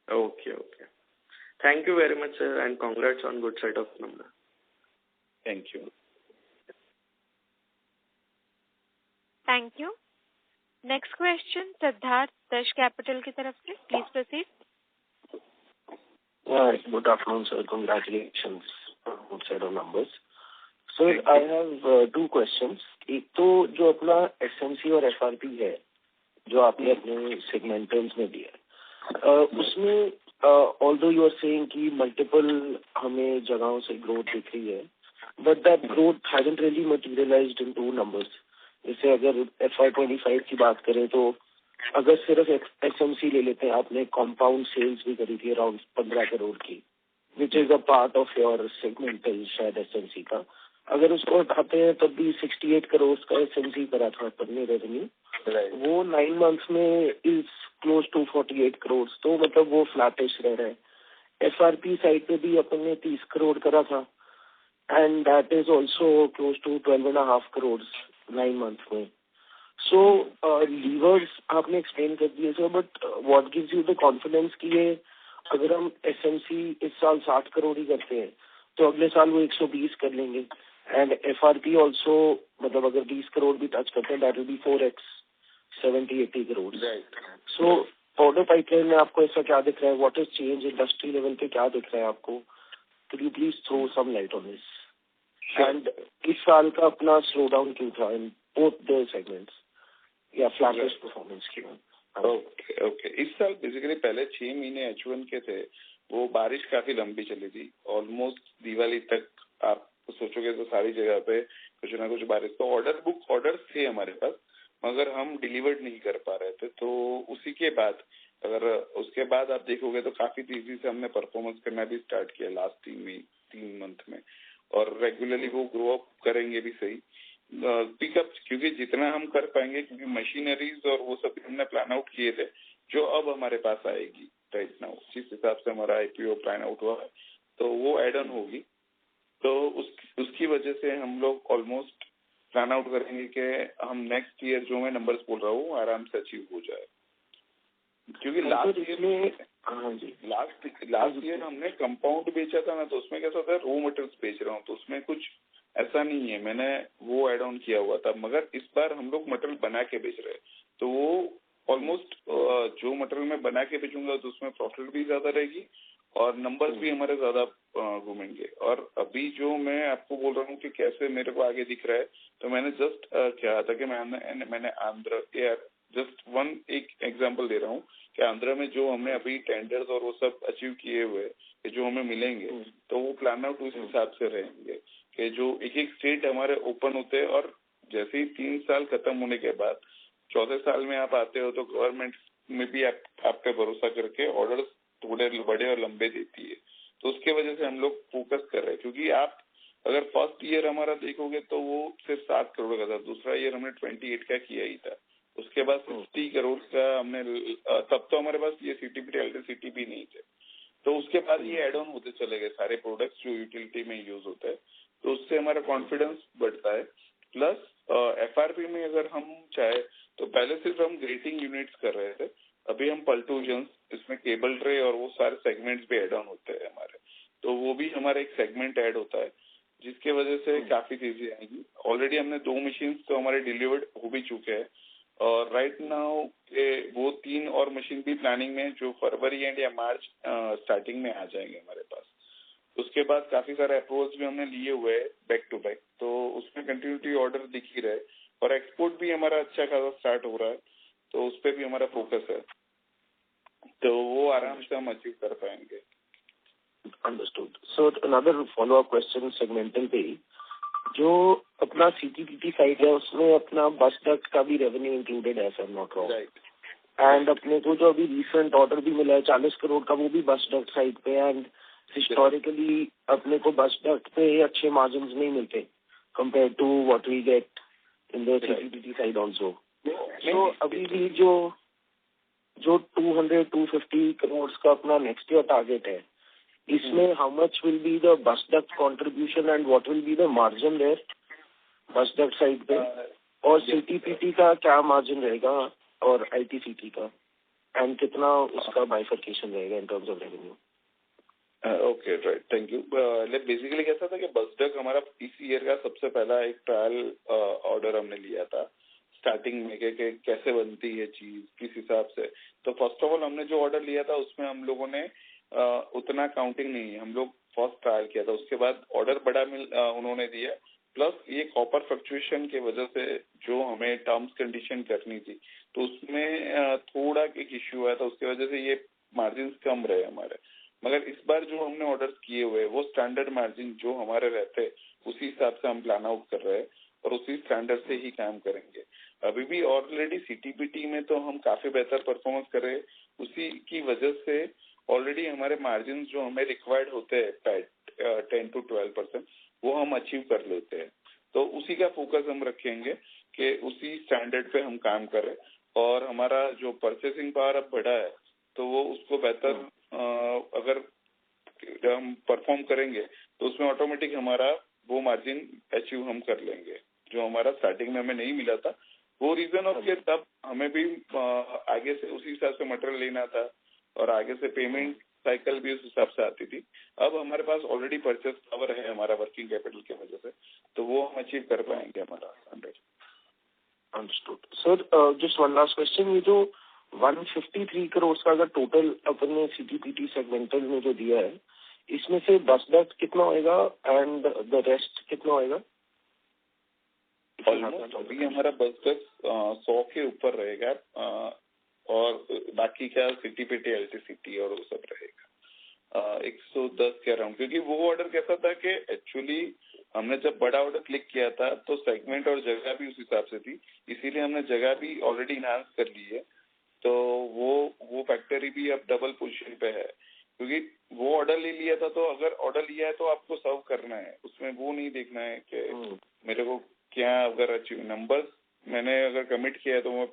Okay. Thank you very much sir and congrats on good set of number.
Thank you.
Thank you. Next question Siddharth दश कैपिटल की तरफ से, please proceed.
Good afternoon, sir. Congratulations on good set of numbers. Sir, I have 2 questions. एक तो जो अपना SMC और FRP है, जो आपने अपने सेगमेंटल्स में दिया, उसमें although you are saying कि multiple हमें जगहों से growth दिख रही है, but that growth hasn't really materialized into numbers. जैसे अगर FY25 की बात करें तो अगर सिर्फ SMC ले लेते हैं, आपने कंपाउंड सेल्स भी करी थी अराउंड 15 करोड़ की, which is a part of your segmental शायद SMC का. अगर उसको हटाते हैं तब भी 68 करोड़ का SMC करा था अपन ने रेवेन्यू, वो 9 months में इज क्लोज टू 48 crores, तो मतलब वो फ्लैटिश रह रहा है. FRP साइड पे भी अपन ने 30 crore करा था, and that is also close to 12.5 crores 9 months में. सो लीवर्स आपने एक्सप्लेन कर दिए sir, but what gives you the confidence कि ये अगर हम SMC इस साल 60 crore ही करते हैं तो अगले साल वो 120 कर लेंगे, एंड FRP ऑल्सो मतलब अगर 20 crore भी टच करते हैं that will be 4x 70-80 crores. So order pipeline में आपको ऐसा क्या दिख रहा है? What is change industry level पे क्या दिख रहा है आपको? Can you please throw some light on this? And इस साल का अपना स्लो डाउन क्यों था इन बोथ द सेगमेंट्स या फ्लैटिश परफॉर्मेंस क्यों?
ओके. इस साल बेसिकली पहले 6 महीने H1 के थे, वो बारिश काफी लंबी चली थी. ऑलमोस्ट दिवाली तक आप सोचोगे तो सारी जगह पे कुछ ना कुछ बारिश. तो ऑर्डर्स थे हमारे पास, मगर हम डिलीवर्ड नहीं कर पा रहे थे. तो उसी के बाद अगर उसके बाद आप देखोगे तो काफी तेजी से हमने परफॉर्मेंस करना भी स्टार्ट किया लास्ट 3 मंथ में, और रेगुलरली वो ग्रो अप करेंगे भी सही पिकअप, क्योंकि जितना हम कर पाएंगे, क्योंकि मशीनरीज और वो सब हमने प्लान आउट किए थे जो अब हमारे पास आएगी राइट नाउ. जिस हिसाब से हमारा IPO प्लान आउट हुआ है तो वो एड ऑन होगी. तो उसकी वजह से हम लोग ऑलमोस्ट प्लान आउट करेंगे कि हम नेक्स्ट ईयर जो मैं नंबर्स बोल रहा हूँ आराम से अचीव हो जाए. क्योंकि लास्ट ईयर हमने कंपाउंड बेचा था ना, तो उसमें कैसा था, रॉ मटेरियल्स बेच रहा हूँ तो उसमें कुछ ऐसा नहीं है, मैंने वो एड ऑन किया हुआ था. मगर इस बार हम लोग मटेरियल बना के बेच रहे हैं, तो वो ऑलमोस्ट जो मटेरियल मैं बना के बेचूंगा तो उसमें प्रॉफिट भी ज्यादा रहेगी और नंबर्स भी हमारे ज्यादा घूमेंगे. और अभी जो मैं आपको बोल रहा हूँ कि कैसे मेरे को आगे दिख रहा है, तो मैंने जस्ट क्या था कि मैंने आंध्र जस्ट एक एग्जांपल दे रहा हूँ कि आंध्र में जो हमने अभी टेंडर्स और वो सब अचीव किए हुए जो हमें मिलेंगे, तो वो प्लान आउट उस हिसाब से रहेंगे कि जो एक स्टेट हमारे ओपन होते हैं, और जैसे ही 3 साल खत्म होने के बाद 4थे साल में आप आते हो तो गवर्नमेंट में भी आप पे भरोसा करके ऑर्डर्स थोड़े बड़े और लंबे देती है. तो उसके वजह से हम लोग फोकस कर रहे हैं, क्योंकि आप अगर फर्स्ट ईयर हमारा देखोगे तो वो सिर्फ 7 करोड़ का था, दूसरा ईयर हमने 28 का किया ही था, उसके बाद 60 करोड़ का हमने, तब तो हमारे पास ये CTP इलेक्ट्रिसिटी भी नहीं थे. तो उसके बाद ये एड ऑन होते चले गए सारे प्रोडक्ट्स जो यूटिलिटी में यूज होता है, तो उससे हमारा कॉन्फिडेंस बढ़ता है. प्लस FRP में अगर हम चाहे तो पहले सिर्फ हम ग्रेटिंग यूनिट्स कर रहे थे, अभी हम पल्टूजन्स, इसमें केबल ट्रे और वो सारे सेगमेंट्स भी एड ऑन होते हैं हमारे, तो वो भी हमारा एक सेगमेंट ऐड होता है, जिसके वजह से काफी तेजी आएगी. ऑलरेडी हमने 2 मशीन तो हमारे डिलीवर्ड हो भी चुके हैं, और राइट नाउ वो 3 और मशीन भी प्लानिंग में, जो फरवरी एंड या मार्च स्टार्टिंग में आ जाएंगे हमारे पास. उसके बाद काफी सारे अप्रूवल्स भी हमने लिए हुए हैं बैक टू बैक, तो उसमें कंटिन्यूटी ऑर्डर दिख ही रहे, और एक्सपोर्ट भी हमारा अच्छा खासा स्टार्ट हो रहा है, तो उस पर भी हमारा फोकस है, तो वो आराम से हम अचीव कर पाएंगे.
Understood. So another follow up question segmental पे, जो अपना CTPT साइड है उसमें अपना बस डक्ट का भी रेवेन्यू इंक्लूडेड है, सर नॉट रॉन्ग, एंड अपने को जो अभी रिसेंट ऑर्डर भी मिला है 40 करोड़ का, वो भी बस डक्ट साइड पे, एंड हिस्टोरिकली अपने को बस डक्ट पे अच्छे मार्जिन नहीं मिलते compare to what we get in the CTPT side also. So अभी भी जो 200-250 करोड़ का अपना नेक्स्ट ईयर टारगेट है, इसमें how much will be the bus duct contribution and what will be the margin there bus duct side पे, और CTPT का क्या मार्जिन रहेगा और ITCT का, एंड कितना उसका बाइफर्केशन रहेगा in terms of revenue?
Okay right, thank you. Basically कैसा था कि बस डक्ट हमारा इस ईयर का सबसे पहला एक ट्रायल ऑर्डर हमने लिया था स्टार्टिंग में, कि कैसे बनती है चीज, किस हिसाब से. तो फर्स्ट ऑफ ऑल हमने जो ऑर्डर लिया था उसमें हम लोगों ने उतना काउंटिंग नहीं, हम लोग फर्स्ट ट्रायल किया था, उसके बाद ऑर्डर बड़ा उन्होंने दिया. प्लस ये कॉपर फ्लक्चुएशन की वजह से जो हमें टर्म्स कंडीशन करनी थी, तो उसमें थोड़ा एक इश्यू आया था, उसकी वजह से ये मार्जिन कम रहे हमारे. मगर इस बार जो हमने ऑर्डर किए हुए वो स्टैंडर्ड मार्जिन जो हमारे रहते उसी हिसाब से हम प्लान आउट कर रहे हैं, और उसी स्टैंडर्ड से ही काम करेंगे. अभी भी ऑलरेडी CTPT में तो हम काफी बेहतर परफॉर्मेंस कर रहे हैं, उसी की वजह से ऑलरेडी हमारे मार्जिन जो हमें रिक्वायर्ड होते हैं 10 to 12%, वो हम अचीव कर लेते हैं. तो उसी का फोकस हम रखेंगे कि उसी स्टैंडर्ड पे हम काम करें, और हमारा जो परचेसिंग पावर अब बढ़ा है तो वो उसको बेहतर अगर हम परफॉर्म करेंगे तो उसमें ऑटोमेटिक हमारा वो मार्जिन अचीव हम कर लेंगे जो हमारा स्टार्टिंग में हमें नहीं मिला था। वो रीजन ऑफ के तब हमें भी आगे से उसी हिसाब से मटेरियल लेना था और आगे से पेमेंट साइकिल भी उस हिसाब से आती थी। अब हमारे पास ऑलरेडी परचेस पावर है हमारा वर्किंग कैपिटल की वजह से, तो वो हम अचीव कर पाएंगे हमारा 100।
Understood sir. Just one last question, ये जो 153 करोड़ का अगर टोटल अपने सीटीपीटी सेगमेंटल में जो दिया है, इसमें से बस दैट कितना होएगा एंड द रेस्ट कितना होएगा?
ऑलमोस्ट अभी हमारा बस 100 के ऊपर रहेगा, और बाकी का सीटीपीटी एलटीसीटी और वो सब रहेगा 110 के अराउंड। क्योंकि वो ऑर्डर कैसा था कि एक्चुअली हमने जब बड़ा ऑर्डर क्लिक किया था तो सेगमेंट और जगह भी उस हिसाब से थी, इसीलिए हमने जगह भी ऑलरेडी इनहांस कर ली है। तो वो फैक्टरी भी अब डबल पोजीशन पे है, क्योंकि वो ऑर्डर ले लिया था। तो अगर ऑर्डर लिया है तो आपको सर्व करना है, उसमें वो नहीं देखना है कि मेरे को क्या, अगर अचीव नंबर्स मैंने अगर कमिट किया है तो मैं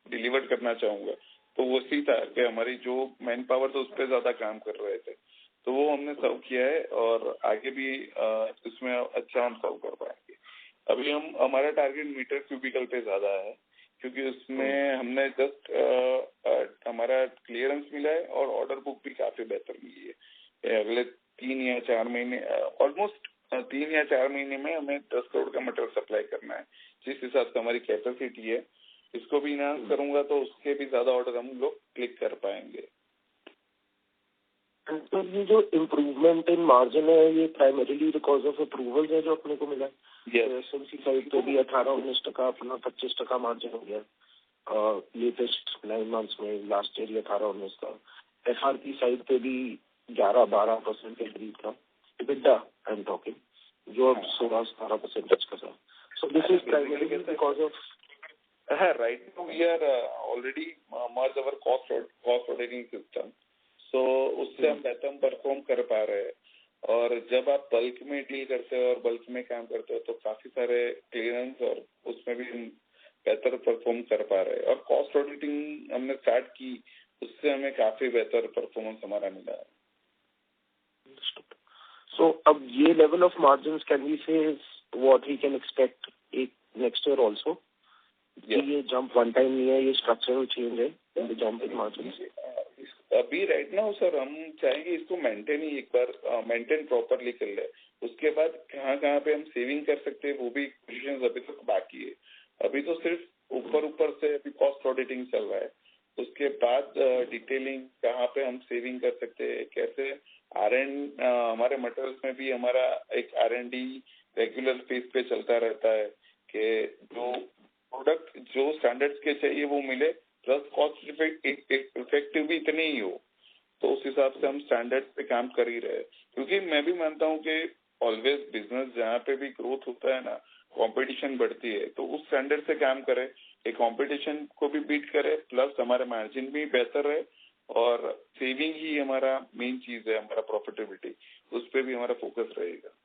डिलीवर करना चाहूंगा। तो वो सी था कि हमारी जो मैन पावर था उस पर ज्यादा काम कर रहे थे, तो वो हमने सर्व किया है और आगे भी इसमें अच्छा हम सर्व कर पाएंगे। अभी हमारा टारगेट मीटर क्यूबिकल पे ज्यादा है, क्योंकि उसमें हमने जस्ट हमारा क्लियरेंस मिला है और ऑर्डर बुक भी काफी बेहतर मिली है। अगले 3 या 4 महीने, ऑलमोस्ट 3 या 4 महीने में हमें 10 करोड़ का मटेरियल सप्लाई करना है, जिस हिसाब से हमारी कैपेसिटी है। इसको भी इनहांस करूंगा तो उसके भी ज्यादा ऑर्डर हम लोग क्लिक कर पाएंगे।
तो ये जो इम्प्रूवमेंट इन मार्जिन है, ये प्राइमरीली बिकॉज ऑफ अप्रूवल है जो अपने को मिला है। एसएमसी साइड पे भी 18-19% अपना 25% मार्जिन हो गया लेटेस्ट 9 मंथ्स में। लास्ट ईयर 18-19 था। एफआरपी साइड पे भी 11-12% के करीब था। EBITDA आई एम टॉकिंग, जो अब 16-17% का था। So this is primarily because of
right now we are already merged our cost auditing system, so उससे हम बेहतर परफॉर्म कर पा रहे हैं। और जब आप बल्क में डील करते हो और बल्क में काम करते हो तो काफी सारे क्लियरेंस और उसमें भी हम बेहतर परफॉर्म कर पा रहे हैं। और कॉस्ट ऑडिटिंग हमने स्टार्ट की, उससे हमें काफी बेहतर परफॉर्मेंस हमारा मिला है।
So अब ये level of margins can we say what we can expect next year also? ये जंप वन टाइम नहीं है, ये स्ट्रक्चरल चेंज है in the jump in margins.
अभी राइट नाउ सर हम चाहेंगे इसको मेंटेन ही एक बार मेंटेन प्रॉपरली कर ले। उसके बाद कहाँ पे हम सेविंग कर सकते हैं वो भी पोजीशन अभी तक बाकी है। अभी तो सिर्फ ऊपर से अभी कॉस्ट ऑडिटिंग चल रहा है, उसके बाद डिटेलिंग कहाँ पे हम सेविंग कर सकते हैं, कैसे हमारे मटेरियल्स में भी हमारा एक R&D रेगुलर फेस पे चलता रहता है कि जो प्रोडक्ट जो स्टैंडर्ड्स के चाहिए वो मिले, प्लस कॉस्ट इफेक्टिव भी इतनी ही हो। तो उस हिसाब से हम स्टैंडर्ड पे काम कर ही रहे। क्योंकि मैं भी मानता हूँ कि ऑलवेज बिजनेस जहाँ पे भी ग्रोथ होता है ना, कंपटीशन बढ़ती है, तो उस स्टैंडर्ड से काम करे, एक कंपटीशन को भी बीट करे, प्लस हमारे मार्जिन भी बेहतर है और सेविंग ही हमारा मेन चीज है, हमारा प्रॉफिटेबिलिटी, उस पर भी हमारा फोकस रहेगा।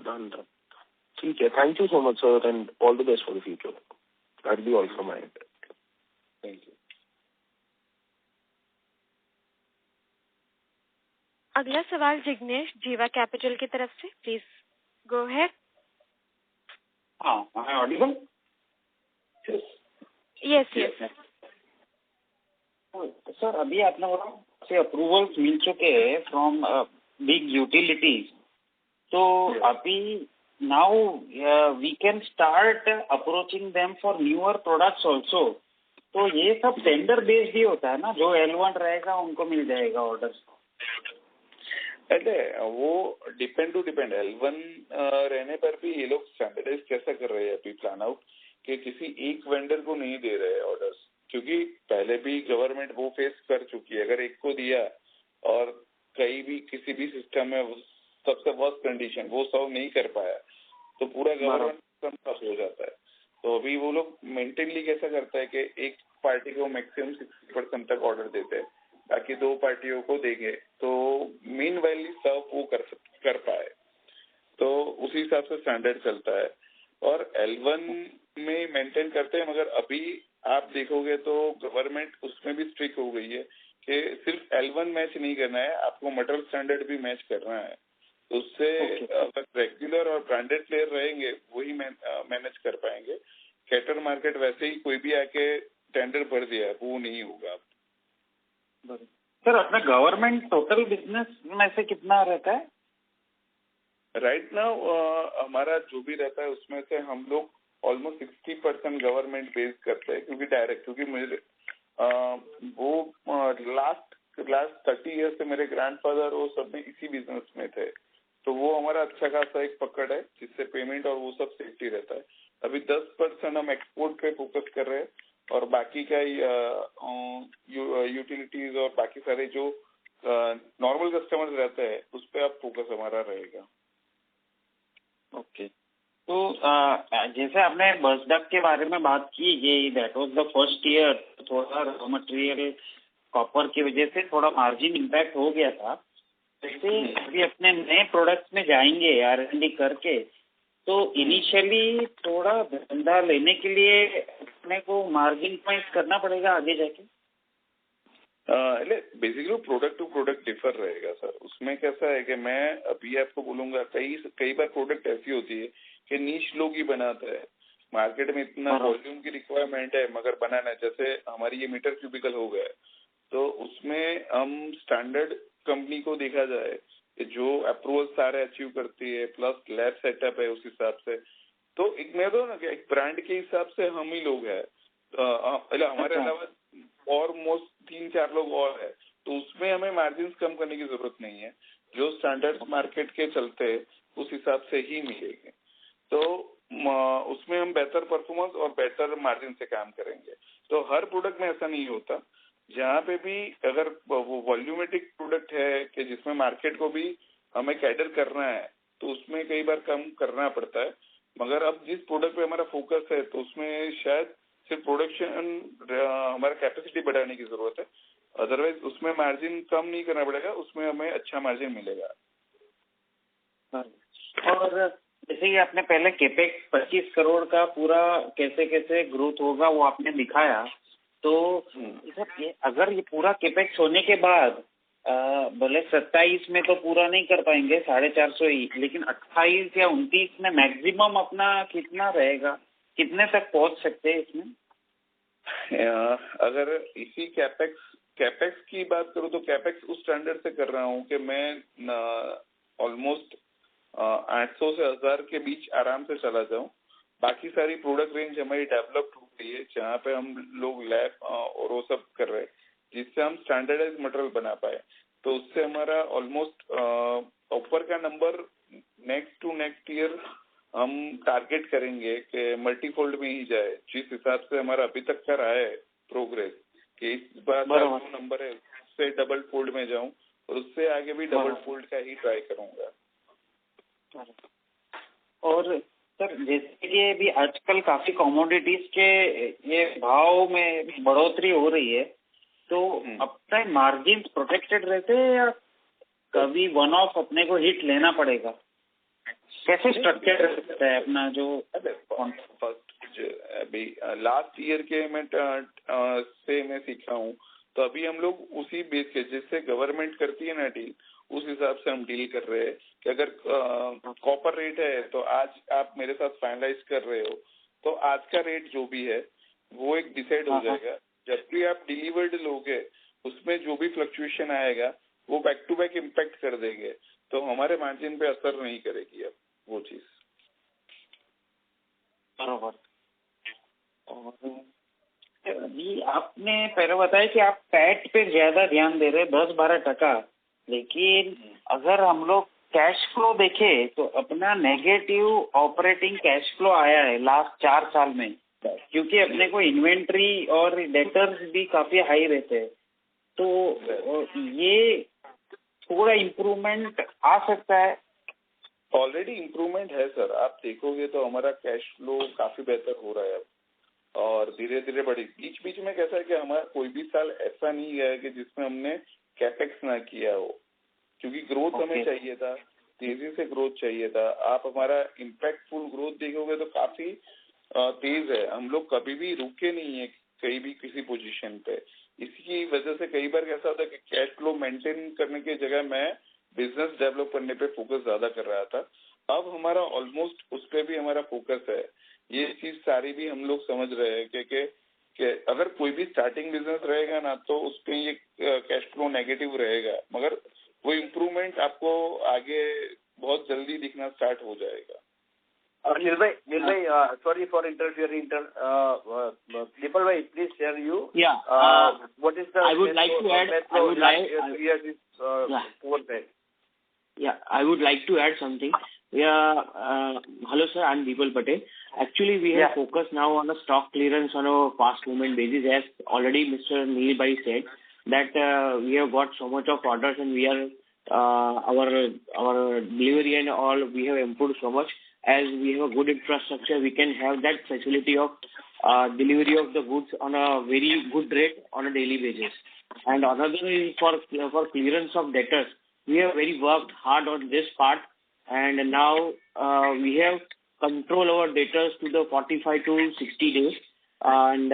डन। ठीक है, thank you so much sir and all the best for the future. That be all from my and.
Thank you.
अगला सवाल जिग्नेश जीवा कैपिटल की तरफ से, प्लीज गो अहेड।
हाँ, ऑडिबल?
यस यस
सर, अभी आपने बोला से अप्रूवल्स मिल चुके हैं फ्रॉम बिग यूटिलिटीज, तो अभी now we can start approaching them for newer products also. तो ये सब टेंडर बेस्ड ही होता है ना, जो L1 रहेगा उनको मिल जाएगा ऑर्डर्स?
अरे वो डिपेंड L1 रहने पर भी ये लोग स्टैंडर्डाइज कैसा कर रहे हैं अभी प्लान आउट, कि किसी एक वेंडर को नहीं दे रहे ऑर्डर्स, क्योंकि पहले भी गवर्नमेंट वो फेस कर चुकी है। अगर एक को दिया और कहीं भी किसी भी सिस्टम में सबसे वर्स्ट कंडीशन वो सॉल्व नहीं कर पाया तो पूरा गवर्नमेंट सिस्टम खत्म हो जाता है। तो अभी वो लोग मेंटेनली कैसा करता है कि एक पार्टी को मैक्सिमम 60% तक ऑर्डर देते हैं, बाकी 2 पार्टियों को देंगे, तो मीन वाइल सर्व वो कर पाए। तो उसी हिसाब से स्टैंडर्ड चलता है। और L1 में मेंटेन करते हैं, मगर अभी आप देखोगे तो गवर्नमेंट उसमें भी स्ट्रिक्ट हो गई है कि सिर्फ L1 मैच नहीं करना है, आपको मटेरियल स्टैंडर्ड भी मैच करना है। तो उससे अगर रेगुलर और ब्रांडेड प्लेयर रहेंगे वही मैनेज कर पाएंगे। कैटर मार्केट वैसे ही कोई भी आके टेंडर भर दिया वो नहीं होगा।
सर अपना गवर्नमेंट टोटल बिजनेस में से कितना रहता है?
राइट नाउ हमारा जो भी रहता है उसमें से हम लोग ऑलमोस्ट 60% गवर्नमेंट बेस करते हैं, क्योंकि डायरेक्ट, क्योंकि मुझे वो लास्ट 30 ईयर से मेरे ग्रैंडफादर वो सब में इसी बिजनेस में थे, तो वो हमारा अच्छा खासा एक पकड़ है जिससे पेमेंट और वो सब सेफ्टी रहता है। अभी 10% हम एक्सपोर्ट पे फोकस कर रहे हैं और बाकी का यूटिलिटीज और बाकी सारे जो नॉर्मल कस्टमर्स रहते हैं उस पर अब फोकस हमारा रहेगा।
ओके, तो जैसे आपने बस डक के बारे में बात की, ये that was the first year, थोड़ा रॉ मटेरियल कॉपर की वजह से थोड़ा मार्जिन इम्पैक्ट हो गया था। जैसे अभी अपने नए प्रोडक्ट्स में जाएंगे R&D करके, तो इनिशियली थोड़ा धंधा लेने के लिए अपने को मार्जिन पॉइंट करना पड़ेगा आगे जाके।
Basically product to product differ रहेगा सर। उसमें कैसा है कि मैं अभी आपको बोलूंगा, कई बार प्रोडक्ट ऐसी होती है कि नीश लोग ही बनाते हैं, मार्केट में इतना वॉल्यूम की रिक्वायरमेंट है मगर बनाना, जैसे हमारी ये मीटर क्यूबिकल हो गया, तो उसमें हम स्टैंडर्ड कंपनी को देखा जाए कि जो अप्रूवल सारे अचीव करती है प्लस लैब सेटअप है उस हिसाब से, तो एक मैं तो ना कि एक ब्रांड के हिसाब से हम ही लोग हैं, हमारे अलावा और मोस्ट 3-4 लोग और है, तो उसमें हमें मार्जिन कम करने की जरूरत नहीं है। जो स्टैंडर्ड मार्केट के चलते उस हिसाब से ही मिलेंगे, तो उसमें हम बेहतर परफॉर्मेंस और बेहतर मार्जिन से काम करेंगे। तो हर प्रोडक्ट में ऐसा नहीं होता, जहाँ पे भी अगर वो वॉल्यूमेटिक प्रोडक्ट है कि जिसमें मार्केट को भी हमें कैटर करना है, तो उसमें कई बार कम करना पड़ता है। मगर अब जिस प्रोडक्ट पे हमारा फोकस है तो उसमें शायद सिर्फ प्रोडक्शन हमारा कैपेसिटी बढ़ाने की जरूरत है, अदरवाइज उसमें मार्जिन कम नहीं करना पड़ेगा, उसमें हमें अच्छा मार्जिन मिलेगा।
और जैसे कि आपने पहले केपेक्स 25 करोड़ का पूरा कैसे कैसे ग्रोथ होगा वो आपने दिखाया, तो सर अगर ये पूरा केपेक्स होने के बाद भले 27 में तो पूरा नहीं कर पाएंगे 450 ही, लेकिन 28 या 29 में मैक्सिमम अपना कितना रहेगा, कितने तक पहुंच सकते हैं इसमें?
अगर इसी कैपेक्स की बात करूं तो कैपेक्स उस स्टैंडर्ड से कर रहा हूं कि मैं ऑलमोस्ट 800 से 1000 के बीच आराम से चला जाऊं। बाकी सारी प्रोडक्ट रेंज हमारी डेवलप्ड हो गई है, जहाँ पे हम लोग लैब और वो सब कर रहे हैं, जिससे हम स्टैंडर्डाइज मटेरियल बना पाए। तो उससे हमारा ऑलमोस्ट ऊपर का number next to next year हम टारगेट करेंगे कि मल्टीफोल्ड में ही जाए, जिस हिसाब से हमारा अभी तक का रहा है प्रोग्रेस, कि इस बार जो नंबर है उससे डबल फोल्ड में जाऊं और उससे आगे भी डबल फोल्ड का ही ट्राई करूंगा।
और सर जैसे कि अभी आजकल काफी कमोडिटीज के ये भाव में बढ़ोतरी हो रही है, तो अपने मार्जिन प्रोटेक्टेड रहते हैं या कभी वन ऑफ अपने को हिट लेना पड़ेगा? कैसे स्ट्रक्चर रहता है अपना जो
फर्स्ट अभी लास्ट ईयर के से मैं सीखा हूँ, तो अभी हम लोग उसी बेस के जिससे गवर्नमेंट करती है ना डील, उस हिसाब से हम डील कर रहे हैं कि अगर कॉपर रेट है तो आज आप मेरे साथ फाइनलाइज कर रहे हो, तो आज का रेट जो भी है वो एक डिसाइड हो जाएगा। जब भी आप डिलीवर्ड लोगे उसमें जो भी फ्लक्चुएशन आएगा वो बैक टू बैक इम्पैक्ट कर देंगे, तो हमारे मार्जिन पे असर नहीं करेगी अब वो चीज।
बराबर। और अभी आपने पहले बताया कि आप पैट पे ज्यादा ध्यान दे रहे हैं 10-12%, लेकिन अगर हम लोग कैश फ्लो देखें तो अपना नेगेटिव ऑपरेटिंग कैश फ्लो आया है लास्ट 4 साल में, क्योंकि अपने को इन्वेंट्री और डेटर्स भी काफी हाई रहते हैं, तो ये थोड़ा इम्प्रूवमेंट आ सकता है।
ऑलरेडी इम्प्रूवमेंट है सर, आप देखोगे तो हमारा कैश फ्लो काफी बेहतर हो रहा है अब, और धीरे धीरे बढ़ी। बीच बीच में कैसा है कि हमारा कोई भी साल ऐसा नहीं गया है कि जिसमें हमने कैपेक्स ना किया हो, क्योंकि ग्रोथ हमें चाहिए था, तेजी से ग्रोथ चाहिए था। आप हमारा इम्पैक्टफुल ग्रोथ देखोगे तो काफी तेज है। हम लोग कभी भी रुके नहीं है कहीं भी किसी पोजीशन पे। इसकी वजह से कई बार कैसा होता है कि कैश फ्लो मेंटेन करने की जगह मैं बिजनेस डेवलप करने पे फोकस ज्यादा कर रहा था। अब हमारा ऑलमोस्ट उस पे भी हमारा फोकस है। ये चीज सारी भी हम लोग समझ रहे हैं कि अगर कोई भी स्टार्टिंग बिजनेस रहेगा ना तो उस पे ये कैश फ्लो नेगेटिव रहेगा, मगर वो इम्प्रूवमेंट आपको आगे बहुत जल्दी दिखना स्टार्ट हो जाएगा।
Nil bhai, sorry for interfering. Dipal bhai, please share you.
Yeah.
What is the?
I would like to add. I would like to add something. Yeah. Hello sir, I'm Dipal Patel. Actually, we have focused now on the stock clearance on a fast movement basis. As already Mr. Neil bhai said that we have got so much of orders and we are our delivery and all we have improved so much. As we have a good infrastructure, we can have that facility of delivery of the goods on a very good rate on a daily basis. And another is for clearance of debtors. We have very worked hard on this part, and now we have control over debtors to the 45 to 60 days. And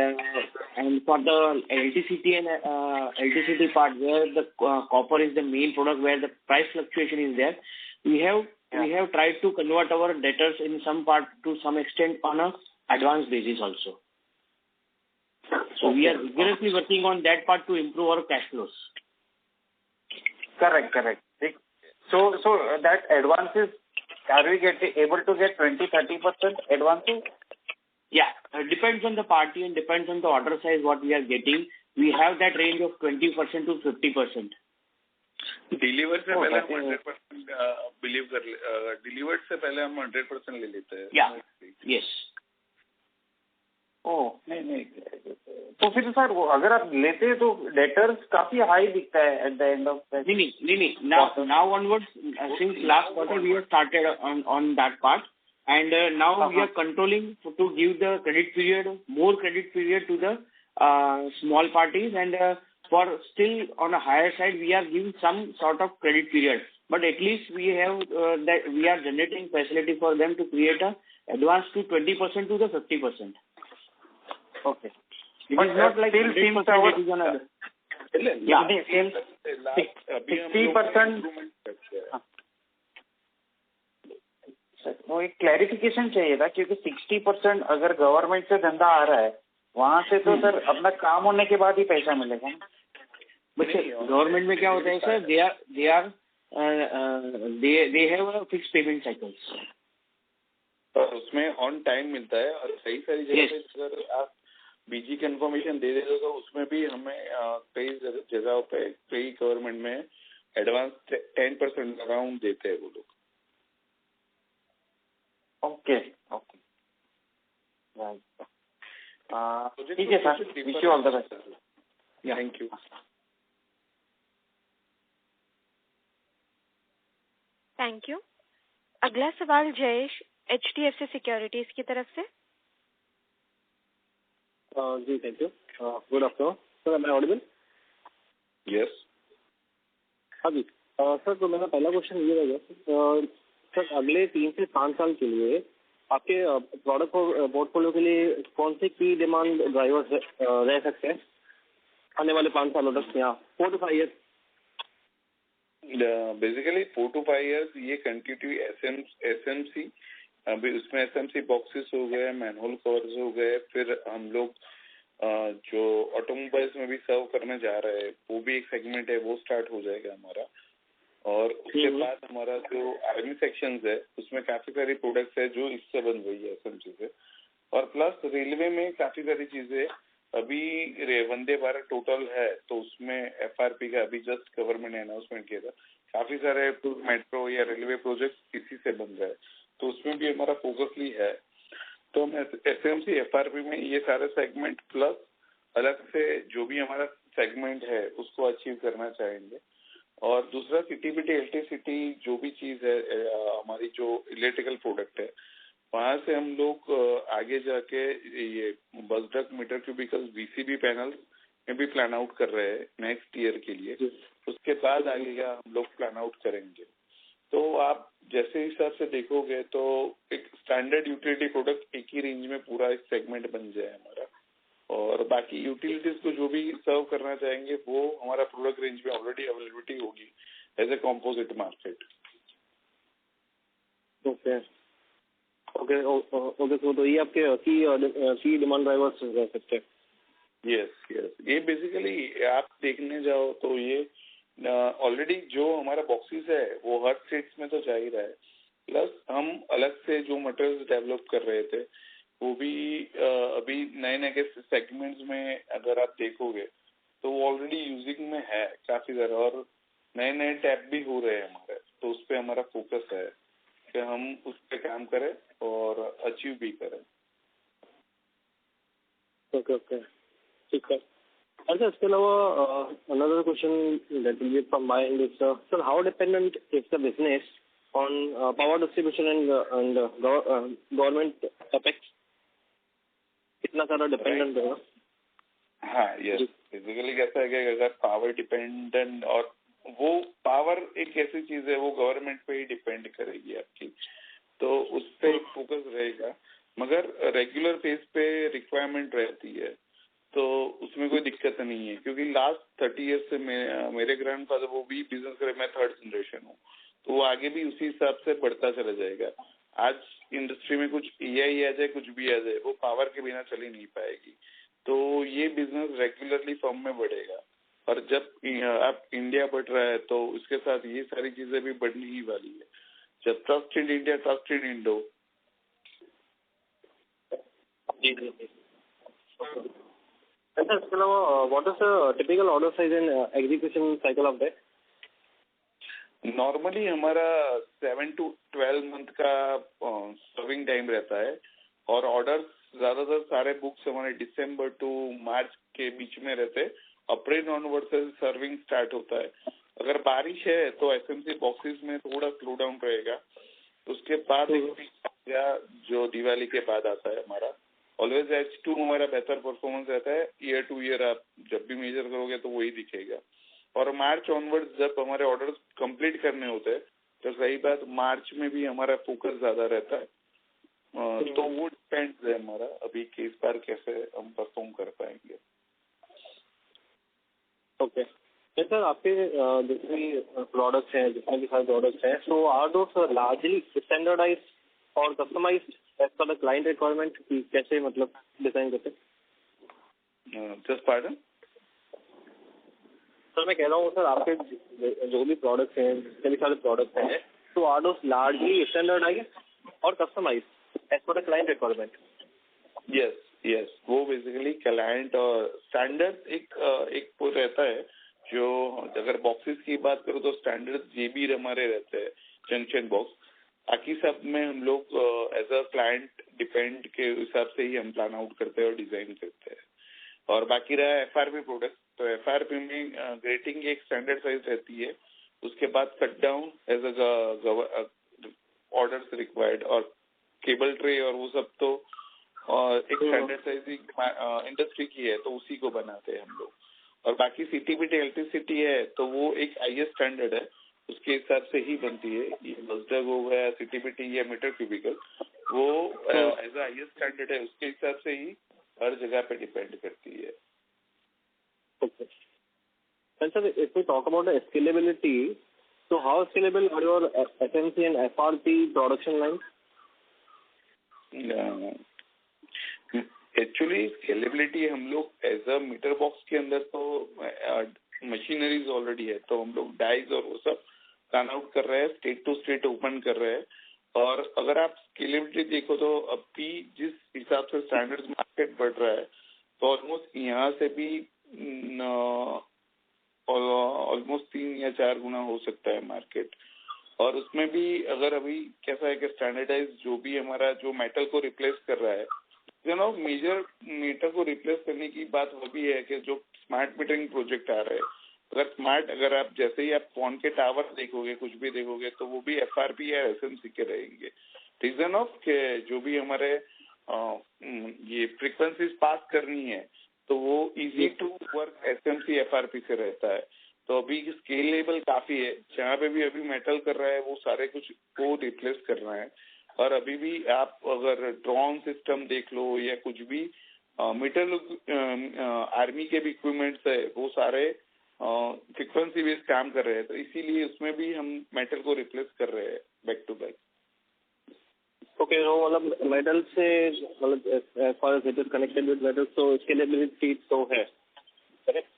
for the LTCT and LTCT part, where the copper is the main product, where the price fluctuation is there, we have tried to convert our debtors in some part to some extent on a advance basis also. So we are rigorously working on that part to improve our cash flows.
Correct. So that advances, are we able to get 20-30% advances?
Yeah, depends on the party and depends on the order size what we are getting. We have that range of 20% to 50%.
Deliver से पहले हम 100% believe कर delivered से पहले हम 100% ले लेते हैं।
या यस।
नहीं तो फिर सर अगर आप लेते हैं तो डेटर्स काफी हाई दिखता है एट द एंड ऑफ
नहीं now onwards since last quarter we have started on that part and now we are controlling to give the more credit period to the small parties, and for still on a higher side we are giving some sort of credit period, but at least we have that we are generating facility for them to create a advance to 20% to the 50%.
Okay,
it is not like still seems our it is another
60%. वो एक clarification चाहिए था क्योंकि 60% अगर government से धंधा आ रहा है वहाँ से तो सर अपना काम होने के बाद ही पैसा मिलेगा ना।
गवर्नमेंट में क्या होता है sir, they have a fixed payment cycles.
उसमें ऑन टाइम मिलता है और कई सारी जगह पे अगर आप बीजी कंफर्मेशन दे देते तो उसमें भी हमें कई जगहों पे कई गवर्नमेंट में एडवांस 10% अराउंड देते हैं वो लोग।
ओके ठीक है sir, wish you all the best.
Thank you.
Thank you. अगला सवाल जयेश HDFC सिक्योरिटीज की तरफ से।
जी thank you. Good afternoon sir, am I audible?
Yes.
हाँ जी सर, तो मेरा पहला क्वेश्चन ये रहेगा सर, अगले 3 से 5 साल के लिए आपके प्रोडक्ट पोर्टफोलियो के लिए कौन से की डिमांड ड्राइवर्स रह सकते हैं आने वाले 5 सालों तक, यहाँ 4 to 5 years?
Basically 4 to 5 years ये कंटिन्यू SMC, अभी उसमें SMC बॉक्सेस हो गए, मैनहोल कवर्स हो गए, फिर हम लोग जो ऑटोमोबाइल्स में भी सर्व करने जा रहे हैं वो भी एक सेगमेंट है, वो स्टार्ट हो जाएगा हमारा। और उसके बाद हमारा जो आर्मी सेक्शंस है उसमें काफी सारी प्रोडक्ट्स है जो इससे बन रही है SMC से, और प्लस रेलवे में काफी सारी चीजें अभी वंदे भारत टोटल है तो उसमें FRP का अभी जस्ट गवर्नमेंट ने अनाउंसमेंट किया था, काफी सारे मेट्रो या रेलवे प्रोजेक्ट इसी से बन रहे हैं, तो उसमें भी हमारा फोकस ली है। तो हम SMC FRP में ये सारे सेगमेंट प्लस अलग से जो भी हमारा सेगमेंट है उसको अचीव करना चाहेंगे। और दूसरा CTBT LTCT जो भी चीज है हमारी जो इलेक्ट्रिकल प्रोडक्ट है वहां से हम लोग आगे जाके ये bus duct meter cubicle VCB panel में भी प्लान आउट कर रहे हैं नेक्स्ट ईयर के लिए, उसके बाद आगे का हम लोग प्लान आउट करेंगे। तो आप जैसे हिसाब से देखोगे तो एक स्टैंडर्ड यूटिलिटी प्रोडक्ट एक ही रेंज में पूरा एक सेगमेंट बन जाए हमारा, और बाकी यूटिलिटीज को जो भी सर्व करना चाहेंगे वो हमारा प्रोडक्ट रेंज में ऑलरेडी अवेलेबिलिटी होगी as a composite market.
Okay okay okay, तो ये आपके की डिमांड ड्राइवर्स रह सकते हैं।
यस यस, ये बेसिकली आप देखने जाओ तो ये ऑलरेडी जो हमारा बॉक्सेस है वो हर स्टेट्स में तो जा ही रहा है, प्लस हम अलग से जो मटेरियल्स डेवलप कर रहे थे वो भी अभी नए नए सेगमेंट्स में अगर आप देखोगे तो वो ऑलरेडी यूजिंग में है काफी ज्यादा, और नए नए टैप भी हो रहे हैं हमारे, तो उस पर हमारा फोकस है कि हम उस पर काम करें और अचीव भी करें।
ओके ओके, ठीक है। अच्छा, इसके अलावा another question that will be from my end is, sir, how dependent is the business on power distribution and government capex? कितना सारा डिपेंडेंट है?
हाँ, यस, बेसिकली कैसा है कि अगर पावर डिपेंडेंट, और वो पावर एक ऐसी चीज है वो गवर्नमेंट पे ही डिपेंड करेगी आपकी, तो उस पर फोकस रहेगा, मगर रेगुलर बेस पे रिक्वायरमेंट रहती है तो उसमें कोई दिक्कत नहीं है, क्योंकि लास्ट 30 ईयर्स से मेरे ग्रैंडफादर वो भी बिजनेस करे, मैं 3rd जनरेशन हूँ, तो वो आगे भी उसी हिसाब से बढ़ता चला जाएगा। आज इंडस्ट्री में कुछ AI आ जाए, कुछ भी आ जाए, वो पावर के बिना चल ही नहीं पाएगी, तो ये बिजनेस रेगुलरली फर्म में बढ़ेगा, और जब आप इंडिया बढ़ रहा है तो उसके साथ ये सारी चीजें भी बढ़ने ही वाली है। जब trust in India, trust in Indo.
जी जी जी। अच्छा, इसके अलावा what is the typical order size and execution cycle of that?
Normally हमारा 7 to 12 मंथ का सर्विंग टाइम रहता है, और ऑर्डर ज्यादातर सारे बुक्स हमारे दिसंबर टू मार्च के बीच में रहते हैं। अप्रैल ऑनवर्ड से सर्विंग स्टार्ट होता है। अगर बारिश है तो एसएमसी बॉक्सेस में थोड़ा स्लो डाउन रहेगा, उसके बाद जो दिवाली के बाद आता है हमारा ऑलवेज H2 हमारा बेहतर परफॉर्मेंस रहता है। ईयर टू ईयर आप जब भी मेजर करोगे तो वही दिखेगा। और मार्च ऑनवर्ड जब हमारे ऑर्डर्स कंप्लीट करने होते हैं तो सही बात मार्च में भी हमारा फोकस ज्यादा रहता है। तो वो डिपेंड्स है हमारा अभी कि इस बार कैसे हम परफॉर्म कर पाएंगे।
ओके सर, आपके जितने भी प्रोडक्ट्स हैं, जितने भी सारे प्रोडक्ट्स हैं, so are those largely standardised और customised as per the client requirement? कैसे मतलब डिजाइन करते हैं?
जस्ट पार्डन
सर, मैं कह रहा हूँ सर, आपके जो भी प्रोडक्ट्स हैं, जितने भी सारे प्रोडक्ट्स हैं, तो आर दोस लार्जली स्टैंडर्डाइज्ड और customised as per the client requirement?
Yes, वो बेसिकली क्लाइंट और स्टैंडर्ड एक वो रहता है। जो अगर बॉक्सेस की बात करो तो स्टैंडर्ड JB हमारे रहते हैं, जंक्शन बॉक्स। बाकी सब में हम लोग एज अ क्लाइंट डिपेंड के हिसाब से ही हम प्लान आउट करते हैं और डिजाइन करते हैं। और बाकी रहा FRP प्रोडक्ट, तो FRP में ग्रेटिंग एक स्टैंडर्ड साइज रहती है, उसके बाद cut down as a orders required, और केबल ट्रे और वो सब तो एक स्टैंडर्ड साइज इंडस्ट्री की है तो उसी को बनाते हैं हम लोग। और बाकी CTBT इलेक्ट्रिसिटी है तो वो एक IS स्टैंडर्ड है, उसके हिसाब से ही बनती है। ये बसडग हो गया, CTBT या मीटर क्यूबिकल, वो एज अ IS स्टैंडर्ड है, उसके हिसाब से ही हर जगह पे डिपेंड करती है।
Okay. And sir, if we talk about the scalability, so how scalable are your SMC and FRP production lines?
Actually scalability हम लोग एज अ मीटर बॉक्स के अंदर तो मशीनरीज ऑलरेडी है, तो हम लोग डाइज और वो सब प्लान आउट कर रहे हैं, स्टेट टू स्टेट ओपन कर रहे हैं। और अगर आप स्केलेबिलिटी देखो तो अभी जिस हिसाब से स्टैंडर्ड्स मार्केट बढ़ रहा है तो ऑलमोस्ट यहाँ से भी ऑलमोस्ट 3 या 4 गुना हो सकता है मार्केट। और उसमें भी अगर अभी कैसा है कि स्टैंडर्डाइज जो भी हमारा जो मेटल को रिप्लेस कर रहा है, मेजर मीटर को रिप्लेस करने की बात वो भी है कि जो स्मार्ट मीटरिंग प्रोजेक्ट आ रहे हैं, अगर आप जैसे ही आप फोन के टावर देखोगे, कुछ भी देखोगे, तो वो भी FRP या SMC के रहेंगे। रीजन ऑफ के जो भी हमारे ये फ्रीक्वेंसीज पास करनी है तो वो easy to work SMC FRP से रहता है। तो अभी स्केलेबल काफी है, जहाँ पे भी अभी मेटल कर रहा है वो सारे कुछ को रिप्लेस कर रहा है। और अभी भी आप अगर ड्रोन सिस्टम देख लो या कुछ भी मेटल आर्मी के भी इक्विपमेंट्स है वो सारे फ्रीक्वेंसी बेस्ड काम कर रहे हैं, तो इसीलिए उसमें भी हम मेटल को रिप्लेस कर रहे हैं बैक टू बैक।
ओके, तो मतलब मेटल से मतलब as far as it is connected with metal, तो स्केलेबिलिटी तो है, करेक्ट?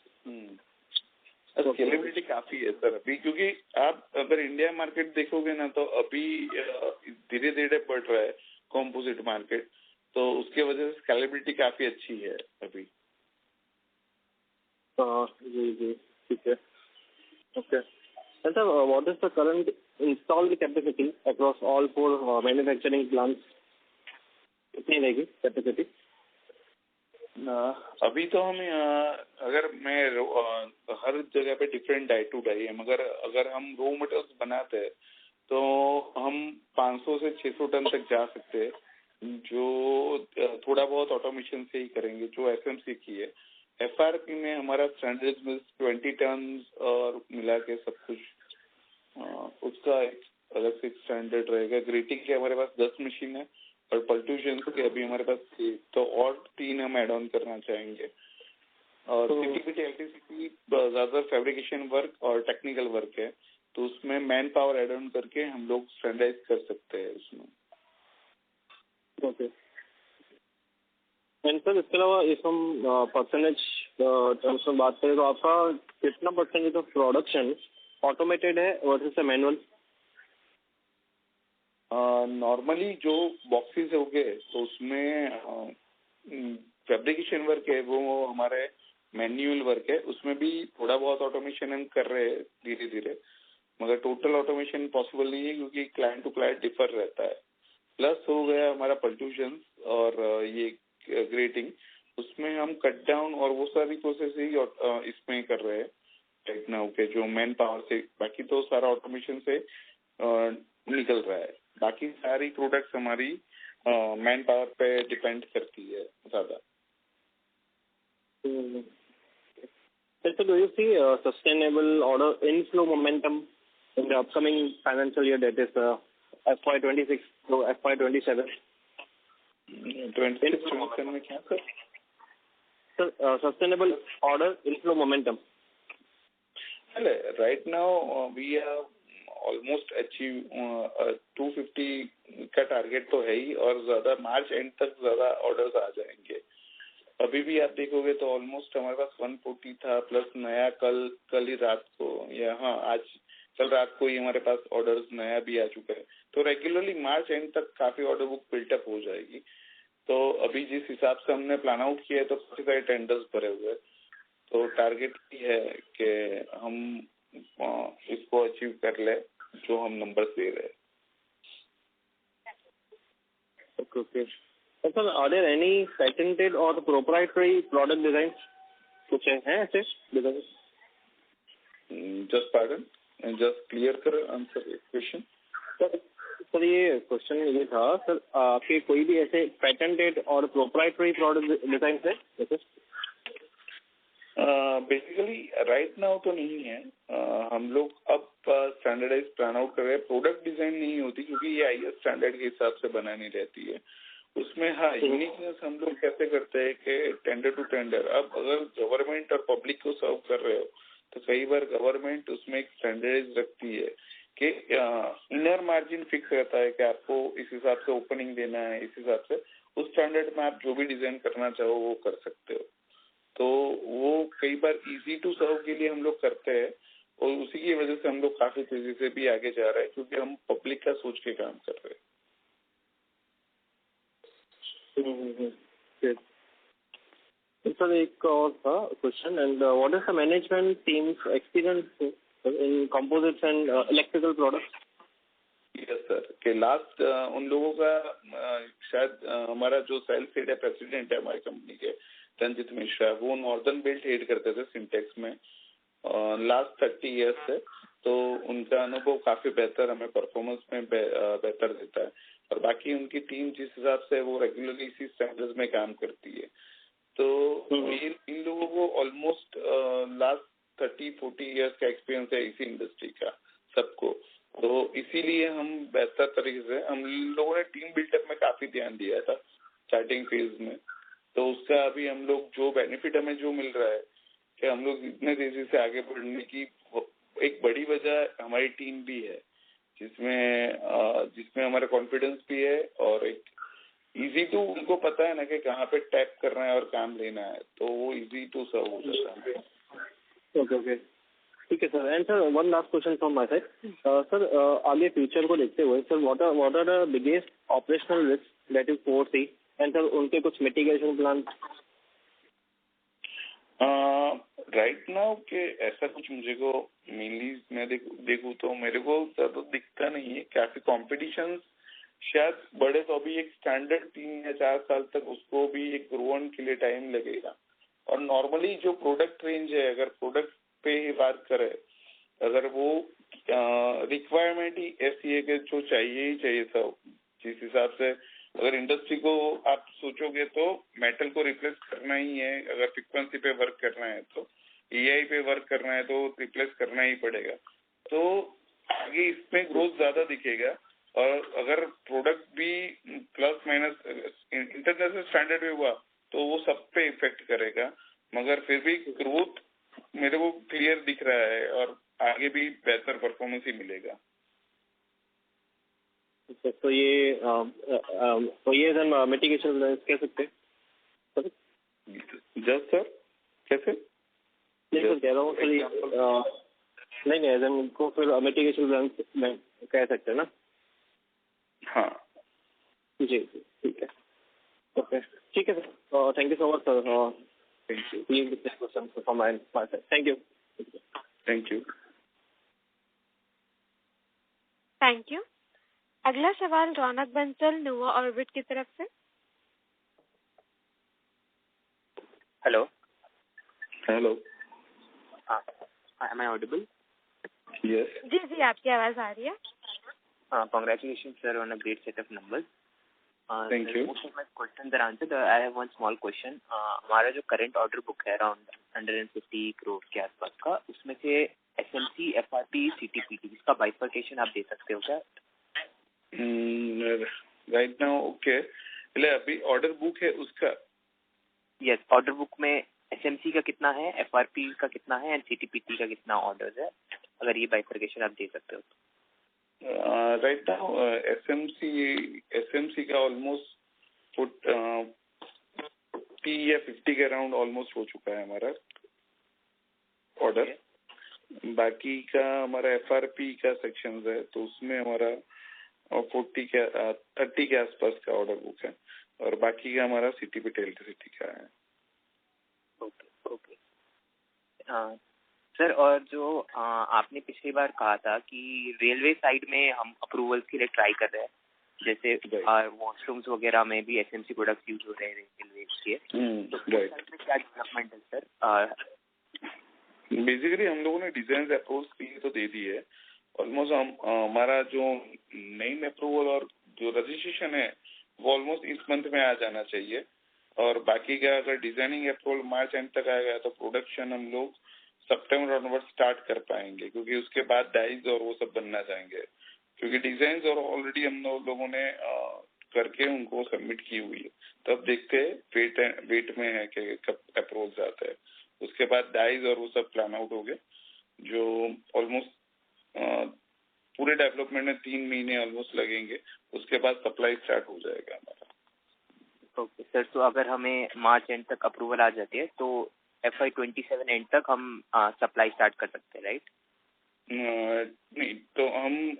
स्केलेबिलिटी काफी है सर अभी, क्योंकि आप अगर इंडिया मार्केट देखोगे ना तो अभी धीरे धीरे बढ़ रहा है कॉम्पोजिट मार्केट, तो उसके वजह से स्केलेबिलिटी काफी अच्छी है अभी।
जी जी, ठीक है, okay. Sir, what is the current installed capacity across all 4 manufacturing plants? कितनी रहेगी कैपेसिटी?
अभी तो हम अगर मैं हर जगह पे डिफरेंट डाई टू डाई है, मगर अगर हम रो मटेरियल्स बनाते हैं तो हम 500 से 600 टन तक जा सकते हैं, जो थोड़ा बहुत ऑटोमेशन से ही करेंगे, जो एसएमसी की है। एफआरपी में हमारा स्टैंडर्ड में 20 टन और मिला के सब कुछ उसका एक अलग से स्टैंडर्ड रहेगा। ग्रेटिंग के हमारे पास 10 मशीन है और पल्ट्यूशन के अभी हमारे पास 3, तो और 3 हम एड ऑन करना चाहेंगे। और सीटीपीटी एलटीसीपी ज्यादा फैब्रिकेशन वर्क और टेक्निकल वर्क है, तो उसमें मैन पावर एड ऑन करके हम लोग स्टैंडर्डाइज कर सकते हैं उसमें।
ओके, एंड सर इसके अलावा इस हम परसेंटेज टर्म्स में बात करें तो आपका कितना परसेंटेज ऑफ प्रोडक्शन ऑटोमेटेड है वर्सेस मैनुअल?
नॉर्मली जो बॉक्सेस हो गए तो उसमें फैब्रिकेशन वर्क है वो हमारे मैन्युअल वर्क है, उसमें भी थोड़ा बहुत ऑटोमेशन हम कर रहे हैं धीरे धीरे, मगर टोटल ऑटोमेशन पॉसिबल नहीं है क्योंकि क्लाइंट टू क्लाइंट डिफर रहता है। प्लस हो गया हमारा पल्ट्यूशन और ये ग्रेटिंग, उसमें हम कट डाउन और वो सारी प्रोसेस ही इसमें कर रहे हैं राइट नाउ के जो मैन पावर से, बाकी तो सारा ऑटोमेशन से निकल रहा है। बाकी सारी प्रोडक्ट्स हमारी मैन पावर पे डिपेंड करती है ज्यादा।
So do you see sustainable order inflow momentum in the upcoming financial year, that is FY26 to FY27?
26 में क्या sir?
Sir, sustainable order inflow momentum.
Right now we have almost achieve 250 का target तो है ही, और ज्यादा मार्च and तक ज्यादा orders आ जाएंगे। अभी भी आप देखोगे तो ऑलमोस्ट हमारे पास 140 था, प्लस नया कल ही रात को या आज कल रात को ही हमारे पास ऑर्डर्स नया भी आ चुका है, तो रेगुलरली मार्च एंड तक काफी ऑर्डर बुक बिल्टअप हो जाएगी। तो अभी जिस हिसाब से हमने प्लान आउट किया है तो काफी सारे टेंडर्स भरे हुए, तो टारगेट है कि हम इसको अचीव कर ले जो हम नंबर दे रहे हैं।
Okay. Sir, are there any patented or proprietary product designs? कुछ है ऐसे design?
Just pardon, just clear कर आंसर क्वेश्चन।
सर ये क्वेश्चन ये था सर, आपके कोई भी ऐसे पेटेंटेड और प्रोप्राइटरी प्रोडक्ट डिजाइन है जैसे?
बेसिकली राइट नाउ तो नहीं है। हम लोग अब स्टैंडर्डाइज प्लान आउट कर रहे हैं। प्रोडक्ट डिजाइन नहीं होती क्योंकि ये आईएस स्टैंडर्ड के हिसाब से बनानी रहती है। उसमें हाँ यूनिकनेस हम लोग कैसे करते हैं कि टेंडर टू टेंडर, अब अगर गवर्नमेंट और पब्लिक को सर्व कर रहे हो तो कई बार गवर्नमेंट उसमें एक स्टैंडर्डाइज रखती है कि इनर मार्जिन फिक्स रहता है कि आपको इस हिसाब से ओपनिंग देना है, इस हिसाब से उस स्टैंडर्ड में आप जो भी डिजाइन करना चाहो वो कर सकते हो। तो वो कई बार इजी टू सर्व के लिए हम लोग करते हैं और उसी की वजह से हम लोग काफी तेजी से भी आगे जा रहे हैं क्योंकि हम पब्लिक का सोच के काम कर रहे हैं।
सर एक और था question, and what is the management teams experience in composites and electrical products?
Yes sir, के लास्ट उन लोगों का शायद हमारा जो सेल्स हेड है, प्रेसिडेंट है हमारी कंपनी के रंजित मिश्रा, वो नॉर्दर्न बेल्ट हेड करते थे सिंटेक्स में लास्ट 30 ईयर्स से, तो उनका अनुभव काफी बेहतर हमें परफॉर्मेंस में बेहतर देता है। और बाकी उनकी टीम जिस हिसाब से वो रेगुलरली इसी स्टैंडर्ड्स में काम करती है, तो इन लोगों को ऑलमोस्ट लास्ट 30-40 40 इयर्स का एक्सपीरियंस है इसी इंडस्ट्री का सबको, तो इसीलिए हम बेहतर तरीके से हम लोगों ने टीम बिल्डअप में काफी ध्यान दिया था स्टार्टिंग फेज में। तो उसका अभी हम लोग जो बेनिफिट हमें जो मिल रहा है कि हम लोग इतने तेजी से आगे बढ़ने की एक बड़ी वजह हमारी टीम भी है, जिसमें हमारा कॉन्फिडेंस भी है और एक इजी टू उनको पता है ना कि कहाँ पे टैप करना है और काम लेना है, तो वो इजी टू सर्व हो जाता है।
ओके, ठीक है sir. And sir one last question from my side. Sir आगे फ्यूचर को देखते हुए sir what are the biggest operational risk that you foresee, and sir उनके कुछ मिटिगेशन प्लान?
राइट नाउ के ऐसा कुछ मुझे को मेनली मैं देखूँ तो मेरे को तो दिखता नहीं है। काफी कॉम्पिटिशन शायद बढ़े तो अभी एक स्टैंडर्ड 3 या 4 साल तक उसको भी एक ग्रोन के लिए टाइम लगेगा। और नॉर्मली जो प्रोडक्ट रेंज है, अगर प्रोडक्ट पे ही बात करें, अगर वो रिक्वायरमेंट ही ऐसी है कि जो चाहिए ही चाहिए सब, जिस हिसाब से अगर इंडस्ट्री को आप सोचोगे तो मेटल को रिप्लेस करना ही है, अगर फ्रीक्वेंसी पे वर्क करना है तो एआई पे वर्क करना है तो रिप्लेस करना ही पड़ेगा। तो आगे इसमें ग्रोथ ज्यादा दिखेगा। और अगर प्रोडक्ट भी प्लस माइनस इंटरनेशनल स्टैंडर्ड में हुआ तो वो सब पे इफेक्ट करेगा, मगर फिर भी ग्रोथ मेरे को क्लियर दिख रहा है और आगे भी बेहतर परफॉर्मेंस ही मिलेगा।
तो ये सर मिटिगेशन कह सकते हैं?
जस्ट सर कैसे?
नहीं सर कह रहा हूँ सर, नहीं एजन को फिर मिटिगेशन प्लान कह सकते हैं ना?
हाँ
जी ठीक है, ओके ठीक है sir. Thank you so much sir. Thank you.
Thank you.
Thank you. अगला सवाल रौनक बंसल नुवा ऑर्बिट की तरफ से।
Hello
hello,
am I audible?
Yes
जी जी, आपकी आवाज आ रही है।
Congratulations sir on a great set of numbers.
Thank you.
Most of my questions are answered. I have one small question. हमारा जो current order book है around 150 crore के आसपास का, उसमें से SMC, FRP, CTPT इसका bifurcation आप दे सकते हो क्या?
राइट नाउ ओके, पहले अभी ऑर्डर बुक है उसका।
यस, ऑर्डर बुक में SMC का कितना है, FRP का कितना है एंड CTPT का कितना ऑर्डर है, अगर ये बाइफर्केशन आप दे सकते हो तो।
राइट नाउ SMC का ऑलमोस्ट 40 या 50 के अराउंड ऑलमोस्ट हो चुका है हमारा ऑर्डर। बाकी का हमारा FRP का सेक्शन है तो उसमें हमारा 30 के आसपास का ऑर्डर बुक है, और बाकी का हमारा CTPT इलेक्ट्रिसिटी का है।
ओके सर, और जो आपने पिछली बार कहा था कि रेलवे साइड में हम अप्रूवल्स के लिए ट्राई कर रहे हैं, जैसे वॉशरूम्स वगैरह में भी SMC प्रोडक्ट्स यूज हो रहे हैं रेलवे के, तो उस साइड में क्या डेवलपमेंट है सर?
बेसिकली हम लोगों ने डिजाइन अप्रोच तो दे दी है ऑलमोस्ट। हमारा जो नई अप्रूवल और जो रजिस्ट्रेशन है वो ऑलमोस्ट इस मंथ में आ जाना चाहिए, और बाकी का अगर डिजाइनिंग अप्रूवल मार्च एंड तक आएगा तो प्रोडक्शन हम लोग सितंबर ऑनवर्ड स्टार्ट कर पाएंगे, क्योंकि उसके बाद डाइज और वो सब बनना चाहेंगे, क्योंकि डिजाइन और ऑलरेडी हम लोगों ने करके उनको सबमिट की हुई है। तब देखते हैं वेट में है कि कब अप्रूवल आता है। उसके बाद डाइज और वो सब प्लान आउट हो गए, जो ऑलमोस्ट पूरे डेवलपमेंट में 3 महीने ऑलमोस्ट लगेंगे। उसके बाद सप्लाई स्टार्ट हो जाएगा हमारा।
ओके सर, तो अगर हमें मार्च एंड तक अप्रूवल आ जाती है तो FY27 एंड तक हम सप्लाई स्टार्ट कर सकते हैं, राइट?
नहीं तो हम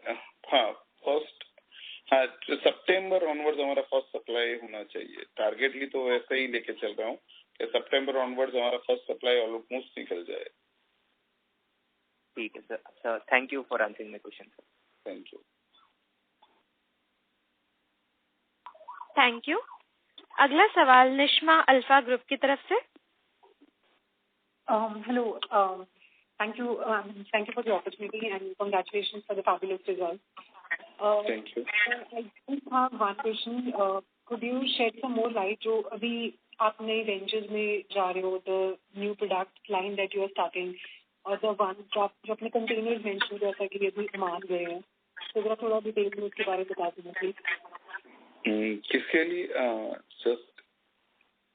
सितंबर ऑनवर्ड्स हमारा फर्स्ट सप्लाई होना चाहिए। टारगेटली तो ऐसा ही लेके चल रहा हूँ कि सितंबर ऑनवर्ड्स हमारा फर्स्ट सप्लाई ऑलमोस्ट निकल जाए।
ठीक है sir, thank you for answering my question sir.
Thank you.
Thank you. अगला सवाल निश्मा अल्फा ग्रुप की तरफ से।
Hello. Thank you for the opportunity and congratulations for the fabulous results.
Thank you.
I just have one question. Could you shed some more light जो अभी आप नए ventures में जा रहे हो, the new product line that you are starting, और the one जो अपने कंटेनर्स मेंशन किया था कि ये भी मान गए हैं, तो जरा थोड़ा डिटेल में उसके बारे में बता दीजिए प्लीज।
किसके लिए? Just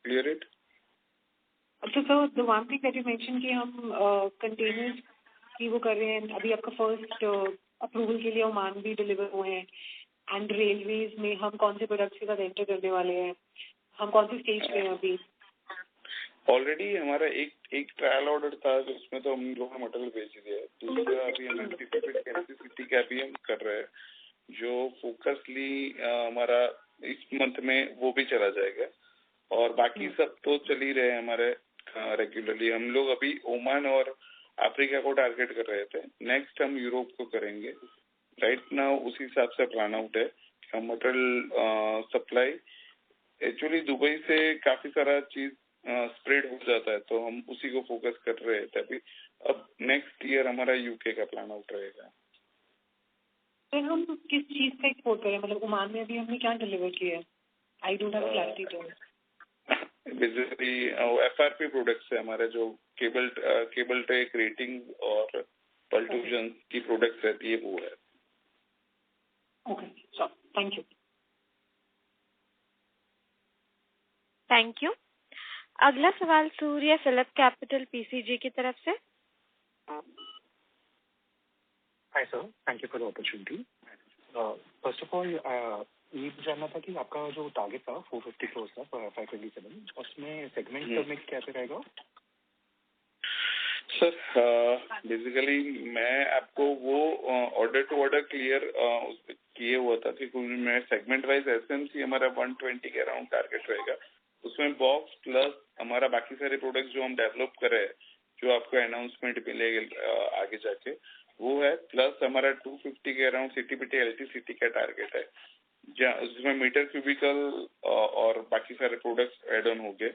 clear it.
अच्छा sir, the one thing that you mention कि हम कंटेनर्स की वो कर रहे हैं, अभी आपका फर्स्ट अप्रूवल के लिए ओमान भी डिलीवर हुए हैं, एंड रेलवेज में हम कौन से प्रोडक्ट्स के साथ एंटर करने वाले हैं, हम कौन सी स्टेज पे हैं अभी?
ऑलरेडी हमारा एक ट्रायल ऑर्डर था उसमें तो हम लोगों ने मटेरियल भेज दिया है। दूसरा अभी हम एंटीसिपेट का भी हम कर रहे हैं, जो फोकसली हमारा इस मंथ में वो भी चला जाएगा, और बाकी सब तो चल ही रहे हैं हमारे रेगुलरली। हम लोग अभी ओमान और अफ्रीका को टारगेट कर रहे थे, नेक्स्ट हम यूरोप को करेंगे राइट नाउ। उसी हिसाब से प्लान आउट है। हम मटेरियल सप्लाई एक्चुअली दुबई से काफी सारा चीज स्प्रेड हो जाता है, तो हम उसी को फोकस कर रहे थे अभी। अब नेक्स्ट ईयर हमारा यूके का प्लान आउट रहेगा।
तो हम किस चीज का एक्सपोर्ट करें, मतलब ओमान में अभी हमने क्या डिलीवर किया है? I don't have clarity too.
Basically FRP products है हमारे, जो केबल ट्रे, ग्रेटिंग और पल्टूजन की प्रोडक्ट्स रहती है, वो है।
Okay sir, thank you.
Thank you. अगला सवाल सूर्य फिलिप कैपिटल PCG की तरफ से।
Hi sir, thank you for the opportunity. First of all ये जानना था कि आपका जो टारगेट था 450 करोड़ था फॉर FY27, उसमें सेगमेंट मिक्स कैसे रहेगा?
सर बेसिकली मैं आपको वो ऑर्डर टू ऑर्डर क्लियर किए हुआ था कि मैं सेगमेंट वाइज SMC हमारा 120 के अराउंड टारगेट रहेगा। उसमें बॉक्स प्लस हमारा बाकी सारे प्रोडक्ट्स जो हम डेवलप कर रहे हैं, जो आपको अनाउंसमेंट मिलेगा आगे जाके, वो है। प्लस हमारा 250 के अराउंड CTBT LTCT का टारगेट है, उसमें मीटर क्यूबिकल और बाकी सारे प्रोडक्ट्स एड ऑन हो गए।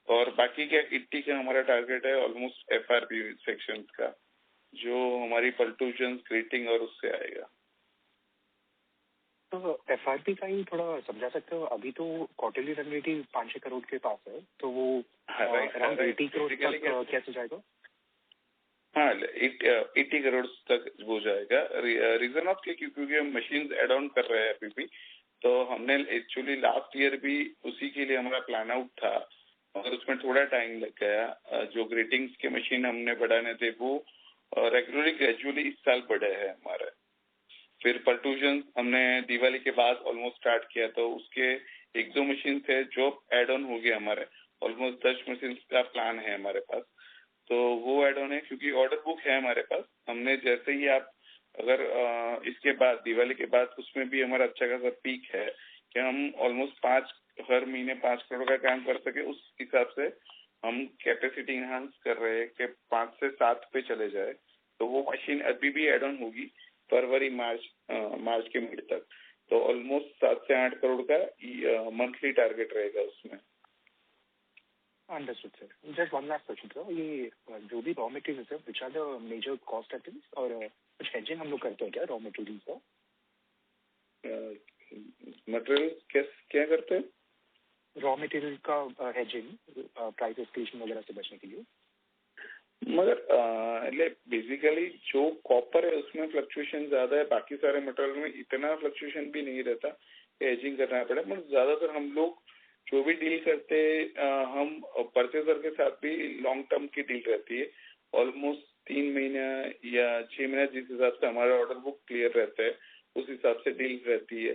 और बाकी का 80 का हमारा टारगेट है ऑलमोस्ट FRP सेक्शंस का, जो हमारी पल्टूजन, ग्रेटिंग और उससे आएगा।
तो FRP का ही थोड़ा समझा सकते हो? अभी तो क्वार्टरली रन रेट ही 5-6 करोड़ के पास है, तो वो अराउंड 80 करोड़ तक कैसे जाएगा?
हाँ, 80 करोड़ तक हो जाएगा। रीजन ऑफ क्योंकि हम मशीन एड ऑन कर रहे हैं अभी भी, तो हमने एक्चुअली लास्ट ईयर भी उसी के लिए हमारा प्लान आउट था, और उसमें थोड़ा टाइम लग गया। जो ग्रेटिंग्स के मशीन हमने बढ़ाने थे वो रेगुलरली ग्रेजुअली इस साल बढ़े हैं हमारे। फिर पल्टूजन हमने दिवाली के बाद ऑलमोस्ट स्टार्ट किया, तो उसके 1-2 मशीन थे जो एड ऑन हो गए हमारे। ऑलमोस्ट 10 मशीन का प्लान है हमारे पास, तो वो एड ऑन है क्योंकि ऑर्डर बुक है हमारे पास। हमने जैसे ही आप अगर इसके बाद दिवाली के बाद उसमें भी हमारा अच्छा खासा पीक है कि हम ऑलमोस्ट हर महीने 5 करोड़ का काम कर सके, उस हिसाब से हम कैपेसिटी इनहांस कर रहे हैं कि 5 से 7 पे चले जाए। तो वो मशीन अभी भी एड ऑन होगी फरवरी मार्च के मिड तक, तो ऑलमोस्ट 7 से 8 करोड़ का मंथली टारगेट रहेगा उसमें।
Understood sir. Just one last question sir, ये जो भी रॉ मटेरियल है, which are the major cost items, और कुछ हेजिंग हम लोग करते हैं क्या रॉ मटेरियल का?
मटेरियल क्या करते हैं?
रॉ मटेरियल का हेजिंग, प्राइस एस्केलेशन वगैरह से बचने के लिए।
मगर बेसिकली जो कॉपर है उसमें फ्लक्चुएशन ज्यादा है, बाकी सारे मटेरियल में इतना फ्लक्चुएशन भी नहीं रहता, हेजिंग करना पड़े। मगर ज्यादातर हम लोग जो भी डील करते हम परचेजर के साथ भी लॉन्ग टर्म की डील रहती है, ऑलमोस्ट 3 महीना या 6 महीना, जिस हिसाब से हमारा ऑर्डर बुक क्लियर रहता है उस हिसाब से डील रहती है।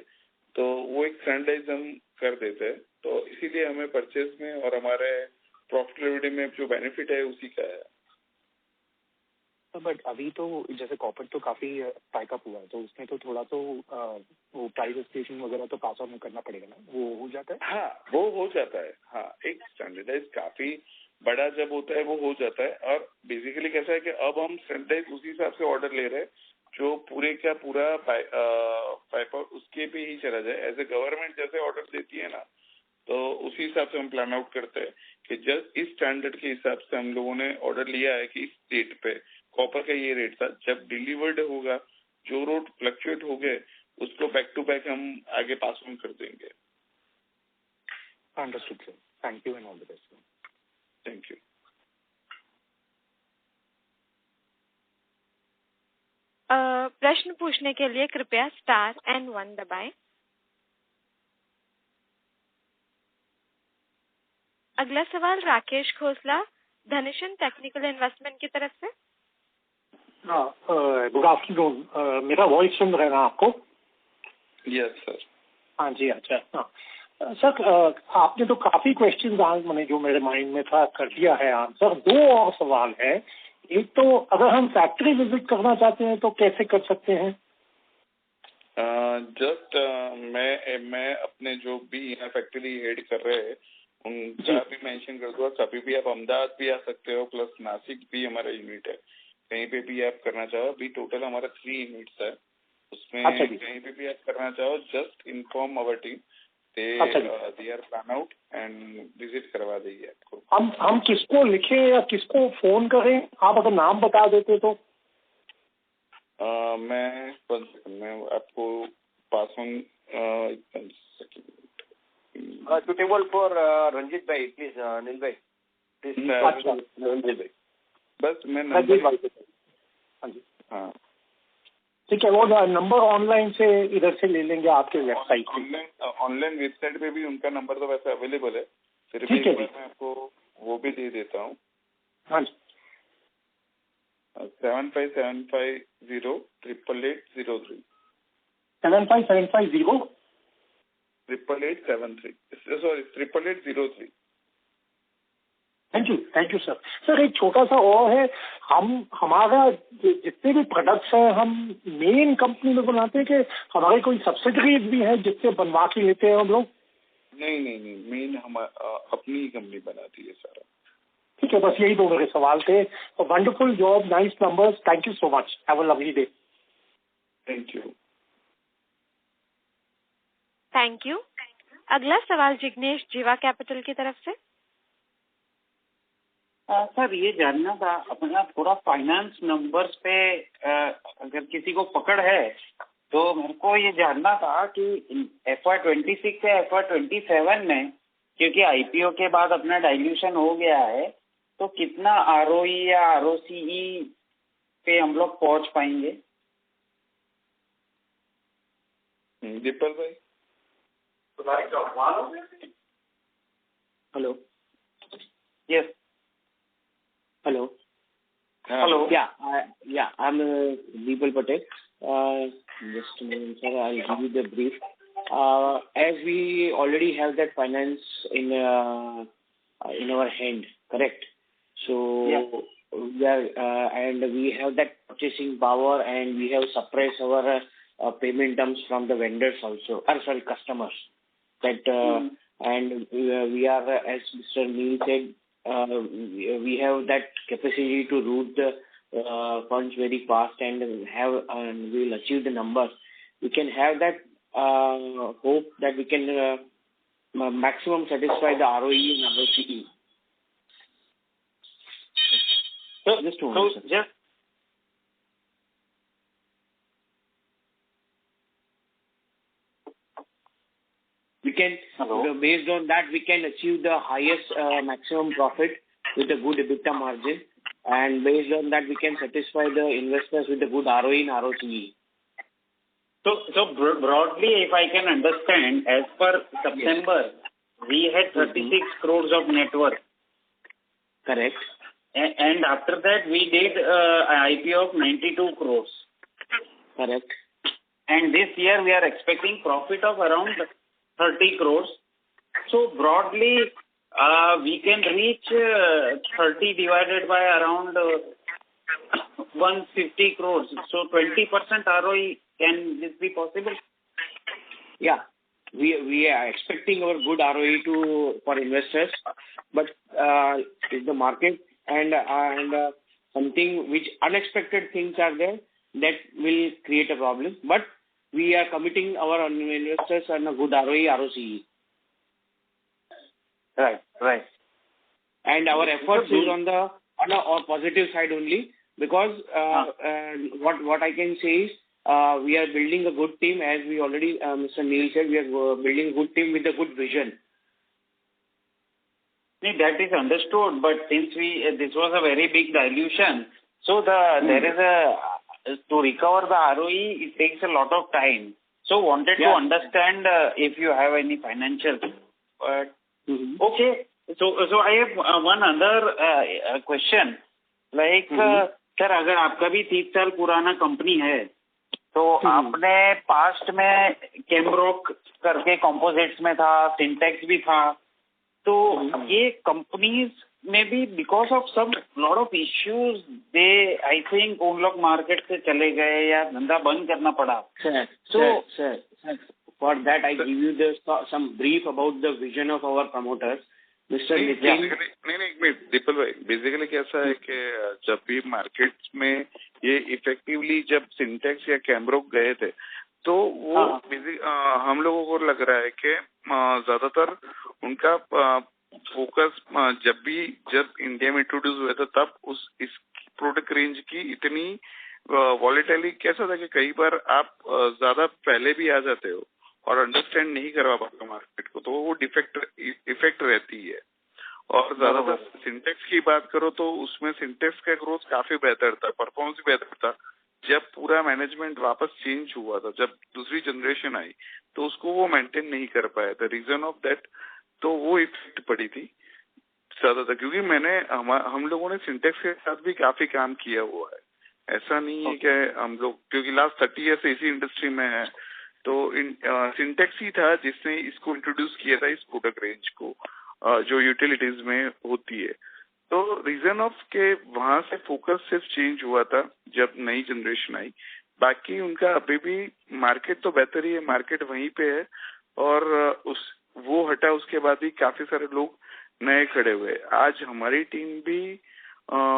तो वो एक स्टैंडर्डाइज हम कर देते हैं, तो इसीलिए हमें परचेज में और हमारे प्रॉफिटेबिलिटी में जो बेनिफिट है उसी का है।
बट अभी तो जैसे कॉपर तो काफी स्पाइक अप हुआ है, तो उसमें तो थोड़ा तो वो प्राइस एस्केलेशन वगैरह तो पास ऑन करना पड़ेगा ना, वो हो जाता है?
हाँ, वो हो जाता है। हाँ, एक स्टैंडर्डाइज काफी बड़ा जब होता है वो हो जाता है। और बेसिकली कैसा है कि अब हम स्टैंडर्डाइज उसी हिसाब से ऑर्डर ले रहे हैं जो पूरे का पूरा पाइप उसके पे ही चला जाए। एज ए गवर्नमेंट जैसे ऑर्डर देती है ना, तो उसी हिसाब से हम प्लान आउट करते हैं कि जस्ट इस स्टैंडर्ड के हिसाब से हम लोगों ने ऑर्डर लिया है कि इस डेट पे कॉपर का ये रेट था, जब डिलीवर्ड होगा जो रोड फ्लक्चुएट हो गए उसको बैक टू बैक हम आगे पास ऑन कर देंगे।
Understood sir, thank you and all the best.
Thank you.
प्रश्न पूछने के लिए कृपया *N1 दबाएं। अगला सवाल राकेश खोसला, धनुषन टेक्निकल इन्वेस्टमेंट की तरफ से।
Good afternoon. मेरा वॉइस सुन रहे हैं आपको?
Yes sir.
हाँ जी, अच्छा। हाँ सर, आपने तो काफी क्वेश्चन आज मैंने जो मेरे माइंड में था कर दिया है आंसर। 2 और सवाल है। एक तो अगर हम फैक्ट्री विजिट करना चाहते हैं तो कैसे कर सकते हैं?
जस्ट मैं अपने जो भी यहाँ फैक्ट्री हेड कर रहे हैं उनका भी मेंशन कर दूंगा। कभी भी आप अहमदाबाद भी आ सकते हो, प्लस नासिक भी हमारा यूनिट है, कहीं पे भी आप करना चाहो। अभी टोटल हमारा 3 यूनिट्स है, उसमें कहीं पे भी आप करना चाहो just inform our team, they are plan out and visit करवा देगी आपको।
हम किसको लिखें या किसको फोन करें? आप अगर नाम बता देते तो।
मैं आपको pass on
suitable for Ranjit भाई, प्लीज अनिल भाई, प्लीज।
रंजीत भाई बस मैं हाँ
ठीक है, वो नंबर ऑनलाइन से इधर से ले लेंगे आपके वेबसाइट पे।
ऑनलाइन वेबसाइट पे भी उनका नंबर तो वैसे अवेलेबल है, फिर भी एक बार मैं आपको वो भी दे देता हूँ।
हाँ जी,
7575088803
757508
8873 sorry 8803।
Thank you sir. Sir एक छोटा सा और है, हमारा जितने भी प्रोडक्ट्स हैं हम मेन कंपनी में बनाते हैं कि हमारे कोई सब्सिडरीज भी है जिससे बनवा के लेते हैं हम लोग?
नहीं, मेन हम अपनी ही कंपनी बनाती है सारा।
ठीक है, बस यही 2 मेरे सवाल थे। Wonderful job, nice numbers, thank you so much, have a lovely day.
Thank you.
Thank you. अगला सवाल जिग्नेश जीवा कैपिटल की तरफ से।
सर ये जानना था अपना थोड़ा फाइनेंस नंबर्स पे, अगर किसी को पकड़ है तो मेरे को ये जानना था कि FY26 से FY27 में, क्योंकि IPO के बाद अपना डाइल्यूशन हो गया है, तो कितना ROE या ROCE पे हम लोग पहुंच पाएंगे?
दीपल भाई।
Hello.
Yes.
Hello.
Hello.
Yeah. I'm Deepal Patel. Just a moment, sir. I'll give you the brief. As we already have that finance in our hand, correct? So we are, and we have that purchasing power, and we have suppressed our payment terms from the vendors also, customers. That and we are, as Mr. Neil said, we have that capacity to route the funds very fast and we will achieve the numbers. We can have that hope that we can maximum satisfy the ROE and ROCE. We can, based on that, we can achieve the highest maximum profit with a good EBITDA margin, and based on that, we can satisfy the investors with a good ROE and ROCE.
So broadly, if I can understand, as per September, we had 36 crores of net worth.
Correct.
And after that, we did an IPO of 92 crores.
Correct.
And this year, we are expecting profit of around 30 crores. So broadly, we can reach 30 divided by around 150 crores. So 20% ROE, can this be possible?
Yeah, we are expecting our good ROE for investors, but if the market and something which unexpected things are there, that will create a problem. But we are committing our investors on a good ROE, ROCE.
Right.
And our efforts is on the positive side only, because what I can say is we are building a good team, as we already Mr. Neil said, we are building a good team with a good vision.
That is understood, but since this was a very big dilution, so there is to recover the ROE, it takes a lot of time. So wanted to understand if you have any financial. Okay. So I have one other question. Like sir, अगर आपका भी 30 साल पुराना company है, तो आपने past में कैमरॉक करके कंपोजिट्स में था, सिंटेक्स भी था, तो ये कंपनीज में भी because of some lot of issues they I think उन लोग मार्केट से चले गए या धंधा बंद करना पड़ा.
Sir, for that I give you some brief about the vision of our promoters. Mr.
नहीं दीपल भाई, बेसिकली कैसा है कि जब भी मार्केट में ये इफेक्टिवली जब सिंटेक्स या कैमरॉक गए थे, तो वो हम लोगों को लग रहा है कि ज्यादातर उनका फोकस जब इंडिया में इंट्रोड्यूस हुआ था तब इस प्रोडक्ट रेंज की इतनी वॉलेटिलिटी कैसा था कि कई बार आप ज्यादा पहले भी आ जाते हो और अंडरस्टैंड नहीं करवा पाते मार्केट को, तो वो इफेक्ट रहती है. और ज्यादातर सिंटेक्स की बात करो तो उसमें सिंटेक्स का ग्रोथ काफी बेहतर था, परफॉर्मेंस भी बेहतर था. जब पूरा मैनेजमेंट वापस चेंज हुआ था, जब दूसरी जनरेशन आई, तो उसको वो मेंटेन नहीं कर पाया था. रीजन ऑफ दैट तो वो इफेक्ट पड़ी थी ज्यादातर, क्योंकि हम लोगों ने सिंटेक्स के साथ भी काफी काम किया हुआ है. ऐसा नहीं है कि हम लोग, क्योंकि लास्ट 30 ईयर्स इसी इंडस्ट्री में है, तो सिंटेक्स ही था जिसने इसको इंट्रोड्यूस किया था, इस प्रोडक्ट रेंज को जो यूटिलिटीज में होती है. तो रीजन ऑफ के वहां से फोकस सिर्फ चेंज हुआ था जब नई जनरेशन आई. बाकी उनका अभी भी मार्केट तो बेहतर ही है, मार्केट वहीं पे है, और वो हटा उसके बाद भी काफी सारे लोग नए खड़े हुए. आज हमारी टीम भी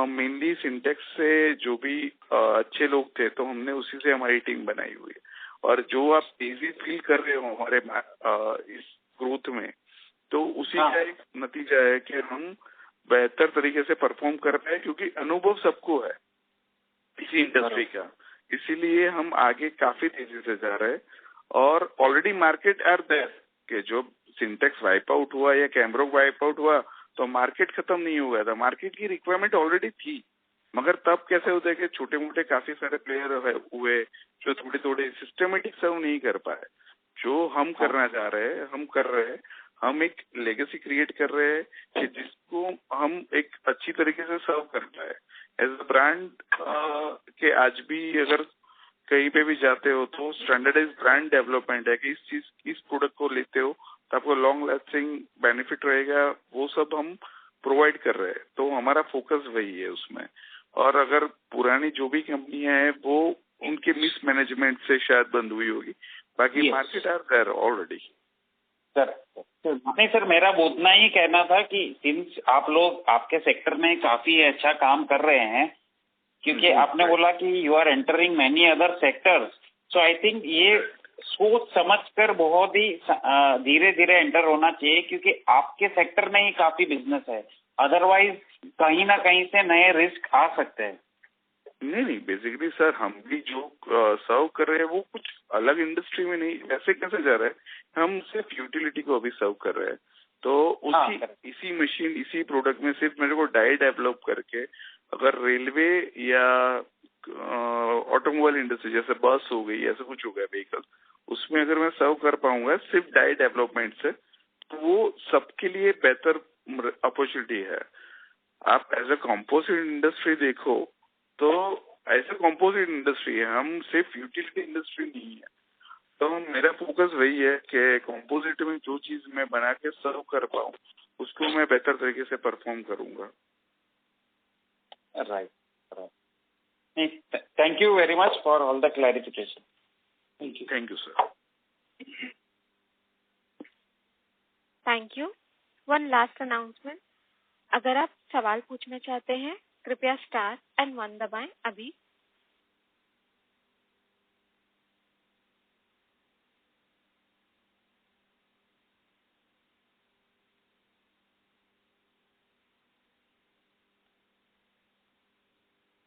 मेनली सिंटेक्स से जो भी अच्छे लोग थे, तो हमने उसी से हमारी टीम बनाई हुई है. और जो आप तेजी फील कर रहे हो हमारे इस ग्रोथ में, तो उसी का एक नतीजा है कि हम बेहतर तरीके से परफॉर्म कर रहे हैं, क्योंकि अनुभव सबको है इसी इंडस्ट्री का. इसीलिए हम आगे काफी तेजी से जा रहे हैं. और ऑलरेडी मार्केट आर देयर कि जो सिंटेक्स वाइप आउट हुआ या कैमरॉक वाइप आउट हुआ तो मार्केट खत्म नहीं हुआ था. मार्केट की रिक्वायरमेंट ऑलरेडी थी, मगर तब कैसे होता है कि छोटे मोटे काफी सारे प्लेयर हुए जो थोड़े सिस्टमेटिक सर्व नहीं कर पाए. जो हम करना चाह रहे हैं हम कर रहे हैं. हम एक लेगेसी क्रिएट कर रहे हैं कि जिसको हम एक अच्छी तरीके से सर्व कर पाए एज अ ब्रांड. के आज भी अगर कहीं पे भी जाते हो तो स्टैंडर्डाइज ब्रांड डेवलपमेंट है कि इस प्रोडक्ट को लेते हो तो आपको लॉन्ग लास्टिंग बेनिफिट रहेगा, वो सब हम प्रोवाइड कर रहे हैं. तो हमारा फोकस वही है उसमें. और अगर पुरानी जो भी कंपनियां हैं वो उनके मिस मैनेजमेंट से शायद बंद हुई होगी, बाकी market are there already.
Sir नहीं सर, मेरा उतना ही कहना था कि सिंस आप लोग आपके सेक्टर में काफी अच्छा काम कर रहे हैं, क्योंकि आपने बोला कि you are entering many other sectors, so I think ये सोच समझकर बहुत ही धीरे धीरे एंटर होना चाहिए, क्योंकि आपके सेक्टर में ही काफी बिजनेस है. अदरवाइज कहीं ना कहीं से नए रिस्क आ सकते हैं.
नहीं, बेसिकली सर हम भी जो सर्व कर रहे हैं वो कुछ अलग इंडस्ट्री में नहीं, ऐसे कैसे जा रहे हैं. हम सिर्फ यूटिलिटी को अभी सर्व कर रहे हैं. तो इसी मशीन इसी प्रोडक्ट में सिर्फ मेरे को डाई डेवलप करके अगर रेलवे या ऑटोमोबाइल इंडस्ट्री जैसे बस हो गई, ऐसा कुछ हो गया व्हीकल, उसमें अगर मैं सर्व कर पाऊंगा सिर्फ डाई डेवलपमेंट से, तो वो सबके लिए बेहतर अपॉर्चुनिटी है. आप एज अ कंपोजिट इंडस्ट्री देखो तो ऐसा कंपोजिट इंडस्ट्री है, हम सिर्फ यूटिलिटी इंडस्ट्री नहीं है. तो मेरा फोकस वही है कि कंपोजिट में जो चीज मैं बना के सर्व कर पाऊँ उसको मैं बेहतर तरीके से परफॉर्म करूंगा.
Right. Thank you very much for all the clarification.
Thank you, sir.
Thank you. One last announcement. अगर आप सवाल पूछना चाहते हैं कृपया *1 दबाएं अभी.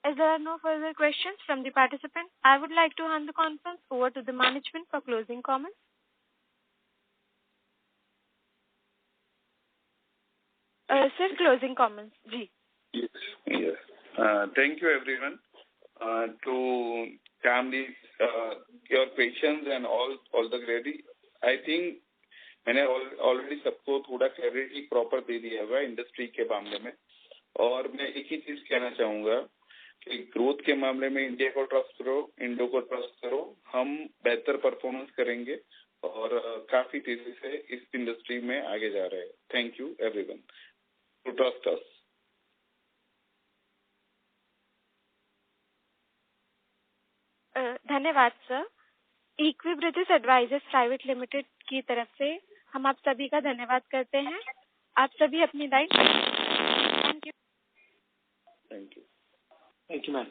As there are no further questions from the participant, I would like to hand the conference over to the management for closing comments. Sir, closing comments. जी.
Yes. Thank you everyone. to calm your questions and all the query. I think मैंने already सबको थोड़ा clarity proper दे दिया हुआ industry के मामले में. और मैं एक ही चीज कहना चाहूंगा कि ग्रोथ के मामले में इंडिया को ट्रस्ट करो, इंडो को ट्रस्ट करो. हम बेहतर परफॉर्मेंस करेंगे और काफी तेजी से इस इंडस्ट्री में आगे जा रहे हैं. Thank you everyone to trust us.
धन्यवाद sir. Equibridges Advisors Private Limited की तरफ से हम आप सभी का धन्यवाद करते हैं. आप सभी अपनी line. Thank you.
Thank you.
Thank you ma'am.